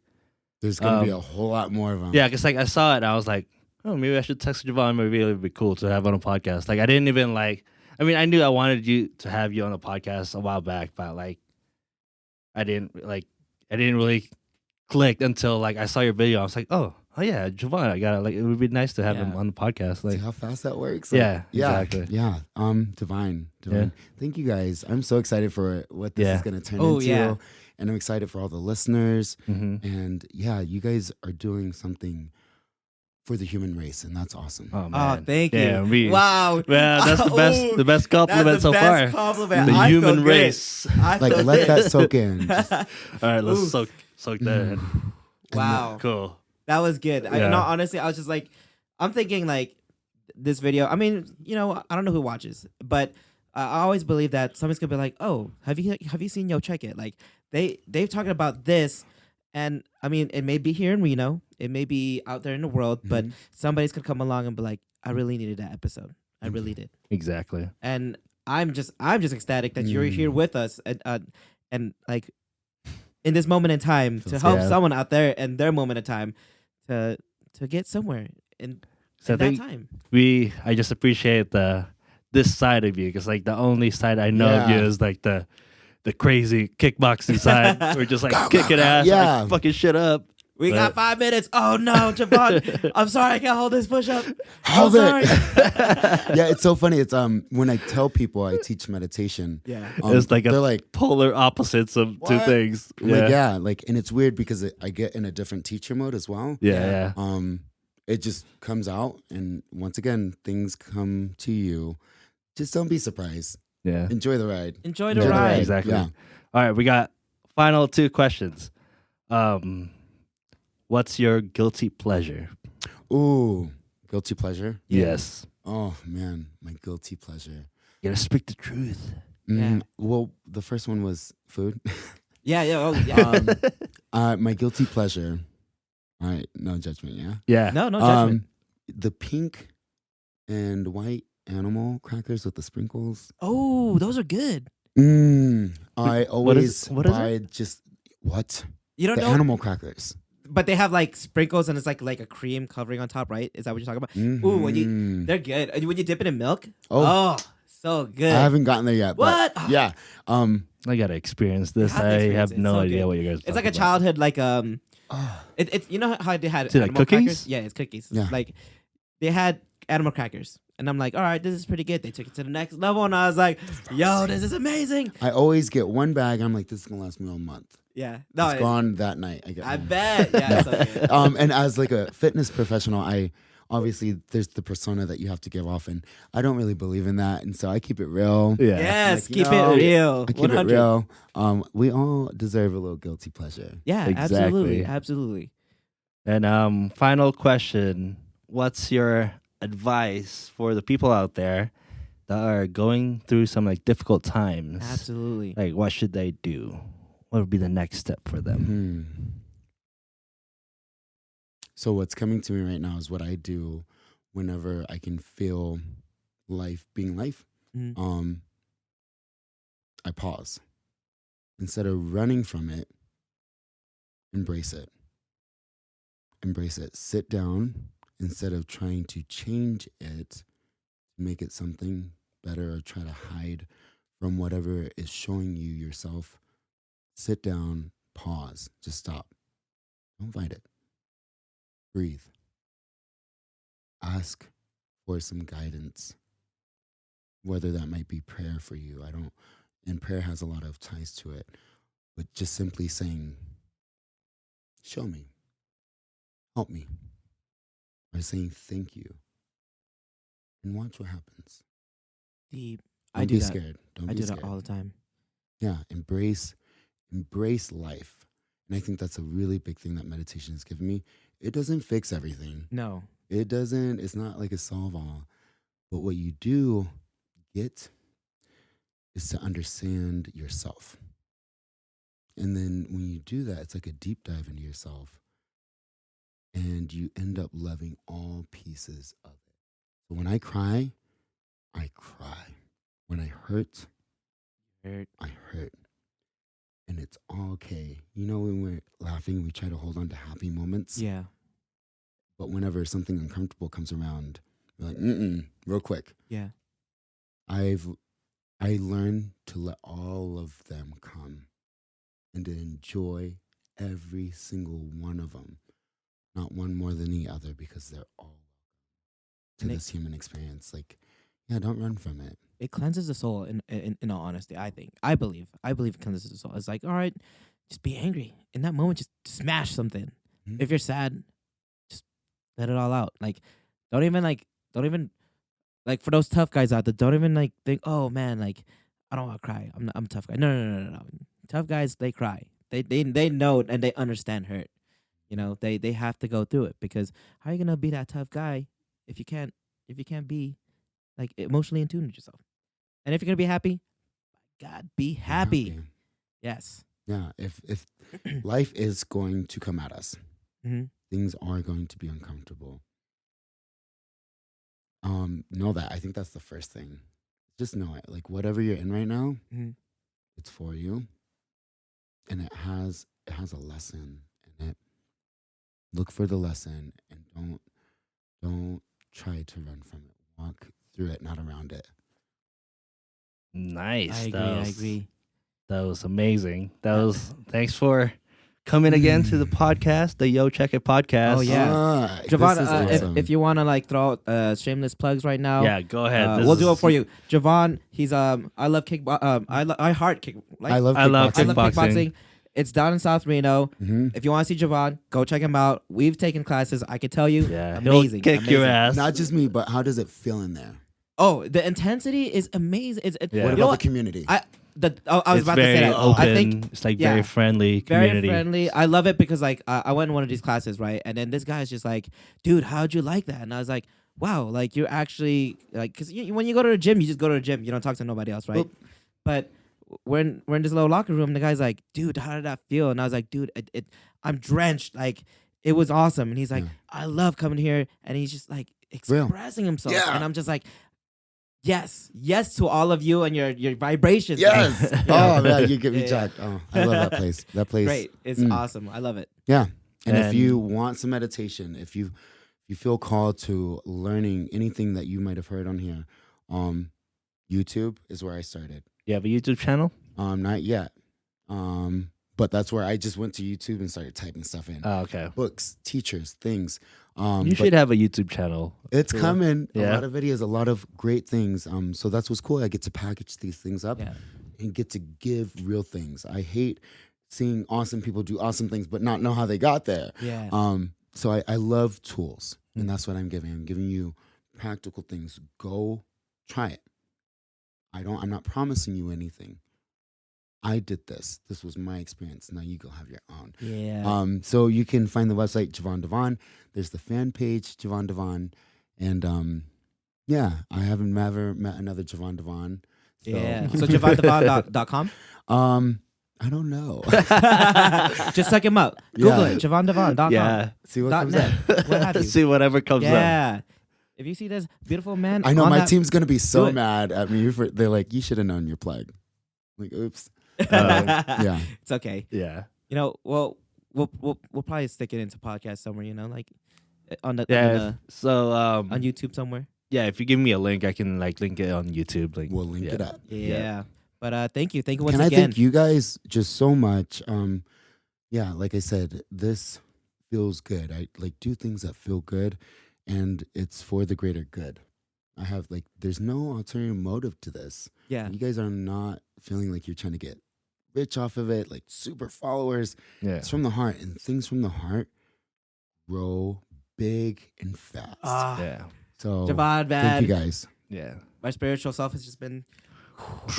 There's gonna be a whole lot more of them. Yeah, because like I saw it and I was like, oh, maybe I should text Javon. Maybe it would be cool to have on a podcast. Like I didn't even like. I mean, I knew I wanted you to have you on the podcast a while back, but like, I didn't really click until like I saw your video. I was like, oh yeah, Javon. I got it. Like it would be nice to have him Yeah. on the podcast. See Like how fast that works? Yeah, yeah, exactly. Yeah. Divine. Yeah. Thank you guys. I'm so excited for what this Yeah. is gonna turn Oh, into. yeah. And I'm excited for all the listeners. mhm. And yeah, you guys are doing something for the human race, and that's awesome. Oh Oh, man, thank Yeah, you. Wow. Yeah, that's the best. Ooh, The best compliment that's the so best far. compliment. The I feel human good. race. I Like feel let good. that soak in. Just- All right, let's Oof. soak that in. Wow. Cool. That was good. Yeah. No, honestly, I was just like, I'm thinking like this video. I mean, I don't know who watches, but I always believe that someone's gonna be like, "Oh, have you seen JERiCK?" Like they've talked about this, and I mean, it may be here in Reno, it may be out there in the world, but Mhm. somebody's gonna come along and be like, "I really needed that episode. I Thank really you. did." Exactly. And I'm just ecstatic that you're here with us and like in this moment in time to Feels help good. someone out there in their moment of time to get somewhere in So I that think time. I just appreciate this side of you because like the only side I know of you Yeah. is like the crazy kickboxing side. We're just like kicking ass, Yeah. like fucking shit up. We But- got 5 minutes. Oh no, Javon. I'm sorry, I can't hold this push up. Hold I'm it. sorry. Yeah, it's so funny. It's when I tell people I teach meditation, Yeah. It's like they're a like, polar opposites of two What? things. I'm like, yeah, like, and it's weird because I get in a different teacher mode as well. Yeah. Um, it just comes out. And once again, things come to you. Just don't be surprised. Yeah. Enjoy the ride. Enjoy the Enjoy the ride. ride. Exactly. Yeah. All right, we got final 2 questions. What's your guilty pleasure? Ooh, guilty pleasure. Yeah. Yes. Oh man, my guilty pleasure. You gotta speak the truth. Yeah. Well, the first one was food. Yeah. Oh, yeah. My guilty pleasure. All right, no judgment. Yeah. Yeah. No judgment. The pink and white animal crackers with the sprinkles. Oh, those are good. I what is always it? buy just what You don't the know, animal crackers. but they have like sprinkles and it's like a cream covering on top, right? Is that what you're talking about? Ooh, when Mhm. they're good. When you dip it in milk, Oh. so good. I haven't gotten there yet. What? But yeah. I gotta experience this. have to I experience have it. no So idea good. what you guys. It's like a talking about. childhood, like Oh, it you know how they had Is it like animal cookies? crackers? Yeah, it's cookies. Yeah. Like they had animal crackers, and I'm like, all right, this is pretty good. They took it to the next level, and I was like, yo, this is amazing. I always get one bag. And I'm like, this is gonna last me all month. Yeah, no, It's gone that night. I get. I home. bet. Yeah, it's so good. And as like a fitness professional, I obviously there's the persona that you have to give off, and I don't really believe in that, and so I keep it real. Yeah. Yes, Like, you keep know, it real. I keep 100. it real. We all deserve a little guilty pleasure. Yeah, Exactly. absolutely, absolutely. And final question: what's your advice for the people out there that are going through some like difficult times? Absolutely. Like, what should they do? What would be the next step for them? So what's coming to me right now is what I do whenever I can feel life being life. Mhm. I pause. Instead of running from it, embrace it. Embrace it. Sit down instead of trying to change it, make it something better or try to hide from whatever is showing you yourself. Sit down, pause, just stop. Don't fight it. Breathe. Ask for some guidance, whether that might be prayer for you. And prayer has a lot of ties to it, but just simply saying, show me, help me, or saying thank you, and watch what happens. Deep. Don't I do be that. scared. Don't I be do scared. that all the time. Yeah, embrace life. And I think that's a really big thing that meditation has given me. It doesn't fix everything. No. It doesn't, it's not like a solve all. But what you do get is to understand yourself. And then when you do that, it's like a deep dive into yourself. And you end up loving all pieces of it. So when I cry, I cry. When I hurt, Hurt. I hurt. And it's all okay. You know, when we're laughing, we try to hold on to happy moments. Yeah. But whenever something uncomfortable comes around, we're like, real quick. Yeah. I learned to let all of them come and to enjoy every single one of them, not one more than the other, because they're all to And this human experience. Like, yeah, don't run from it. It cleanses the soul. In all honesty, I think. I believe it cleanses the soul. It's like, all right, just be angry in that moment. Just smash something. Mhm. If you're sad, just let it all out. Like, don't even like for those tough guys out there. Don't even like think, oh man, like I don't want to cry. I'm a tough guy. No. Tough guys, they cry. They know and they understand hurt. You know, they have to go through it, because how are you gonna be that tough guy if you can't be like emotionally in tune with yourself? And if you're gonna be happy, God, be happy. Yes. Yeah, if life is going to come at us, Mm-hmm. things are going to be uncomfortable. Know that. I think that's the first thing. Just know it. Like whatever you're in right now, Mm-hmm. it's for you, and it has a lesson in it. Look for the lesson, and don't try to run from it. Walk through it, not around it. Nice. I agree. That was amazing. Thanks for coming again to the podcast, the Yo Check It podcast. Oh, yeah. Javon, this is awesome. if you want to like throw out shameless plugs right now, Yeah, go ahead. we'll do it for you. Javon, he's I love kick. I heart kick. Like, I love I love kickboxing. I love kickboxing. kickboxing. It's down in South Reno. Hmm. If you want to see Javon, go check him out. We've taken classes. I can tell you, Yeah, amazing. he'll kick your amazing. ass. Not just me, but how does it feel in there? Oh, the intensity is amazing. Yeah. What You about know the what? community? I was It's about to very say that. open. I think it's like yeah, very friendly very community. friendly. I love it because like I went in one of these classes, right? And then this guy's just like, dude, how'd you like that? And I was like, wow, like you're actually like, because when you go to the gym, you just go to the gym. You don't talk to nobody else, right? Well- But we're in this little locker room. And the guy's like, dude, how did that feel? And I was like, dude, I'm drenched. Like it was awesome. And he's like, Yeah. I love coming here. And he's just like Real. expressing himself. Yeah. And I'm just like, yes to all of you and your vibrations. Yes. man. Oh man, you get me Yeah. jacked. Oh, I love that place. That place. Great. It's Mm. awesome. I love it. Yeah. And if And- you want some meditation, if you feel called to learning anything that you might have heard on here, YouTube is where I started. You have a YouTube channel? Not yet. But that's where I just went to YouTube and started typing stuff in. Oh, okay. Books, teachers, things. You But should have a YouTube channel. it's Cool. coming. A Yeah. lot of videos, a lot of great things. So that's what's cool. I get to package these things up Yeah. and get to give real things. I hate seeing awesome people do awesome things but not know how they got there. Yeah. So I love tools, and that's what I'm giving. I'm giving you practical things. Go try it. I'm not promising you anything. I did this. This was my experience. Now you go have your own. Yeah. So you can find the website Javon Devon. There's the fan page Javon Devon, and yeah, I haven't ever met another Javon Devon. So, Yeah. So JavonDevon.com. I don't know. Just check him up. Google Yeah. it. JavonDevon.com. Yeah. See what Dot comes net. up. What have you. See whatever comes up. Yeah. If you see this beautiful man, I know on my that- team's gonna be Do so it. mad at me for they're like, you should have known your plug. Like, oops. Yeah. It's okay. Yeah. You know, well, we'll probably stick it into podcast somewhere. You know, like on the Yeah. So on YouTube somewhere. yeah, if you give me a link, I can like link it on YouTube. Like We'll link yeah. it up. Yeah. But thank you once Can I again. thank you guys just so much? Yeah, like I said, this feels good. I like do things that feel good, and it's for the greater good. I have like, there's no ulterior motive to this. Yeah. You guys are not feeling like you're trying to get rich off of it, like super followers. Yeah. It's from the heart, and things from the heart grow big and fast. Yeah. So Javon, thank you man, guys. Yeah. my spiritual self has just been.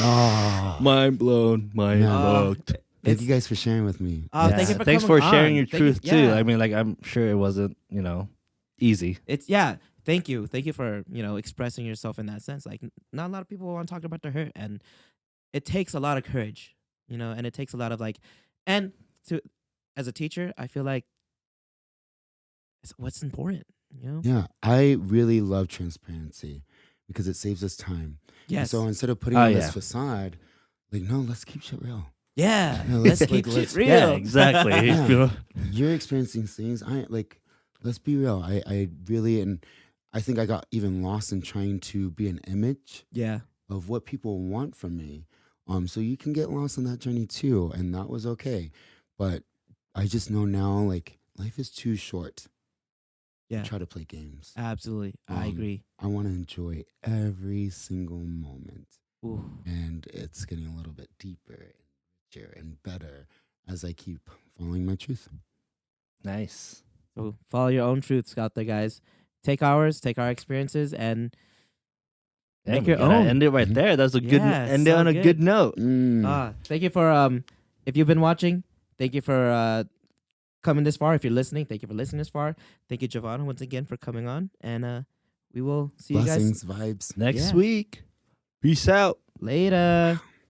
Oh, Mind blown. Mind Yeah. blocked. thank It's- you guys for sharing with me. Oh, Yeah. thank you for Thanks coming for sharing on. your Thank you- truth too. yeah. I mean, like I'm sure it wasn't, easy. It's Thank you for expressing yourself in that sense. Like not a lot of people want to talk about their hurt, and it takes a lot of courage, and it takes a lot of and to as a teacher, I feel like it's what's important, Yeah, I really love transparency because it saves us time. Yes. So instead of putting Oh, on yeah. this facade, like, no, let's keep shit real. Yeah. Yeah, Let's let's- keep like, it let's- real. Yeah, exactly. Yeah. You're experiencing things. Let's be real. I really, and I think I got even lost in trying to be an image Yeah. of what people want from me. So you can get lost on that journey too, and that was okay. But I just know now, like, life is too short Yeah. to try to play games. Absolutely. I Um, agree. I want to enjoy every single moment. Ooh. And it's getting a little bit deeper and richer and better as I keep following my truth. Nice. So follow your own truths out there, guys. Take ours, take our experiences, and Yeah, Make we your gotta own. End it right Mhm. there. That's a good Yeah, end it so on a good. good note. thank you for if you've been watching, thank you for coming this far. If you're listening, thank you for listening this far. Thank you, Giovanna, once again for coming on, and we will see you guys Blessings, vibes. Next Yeah. week. Peace out. later.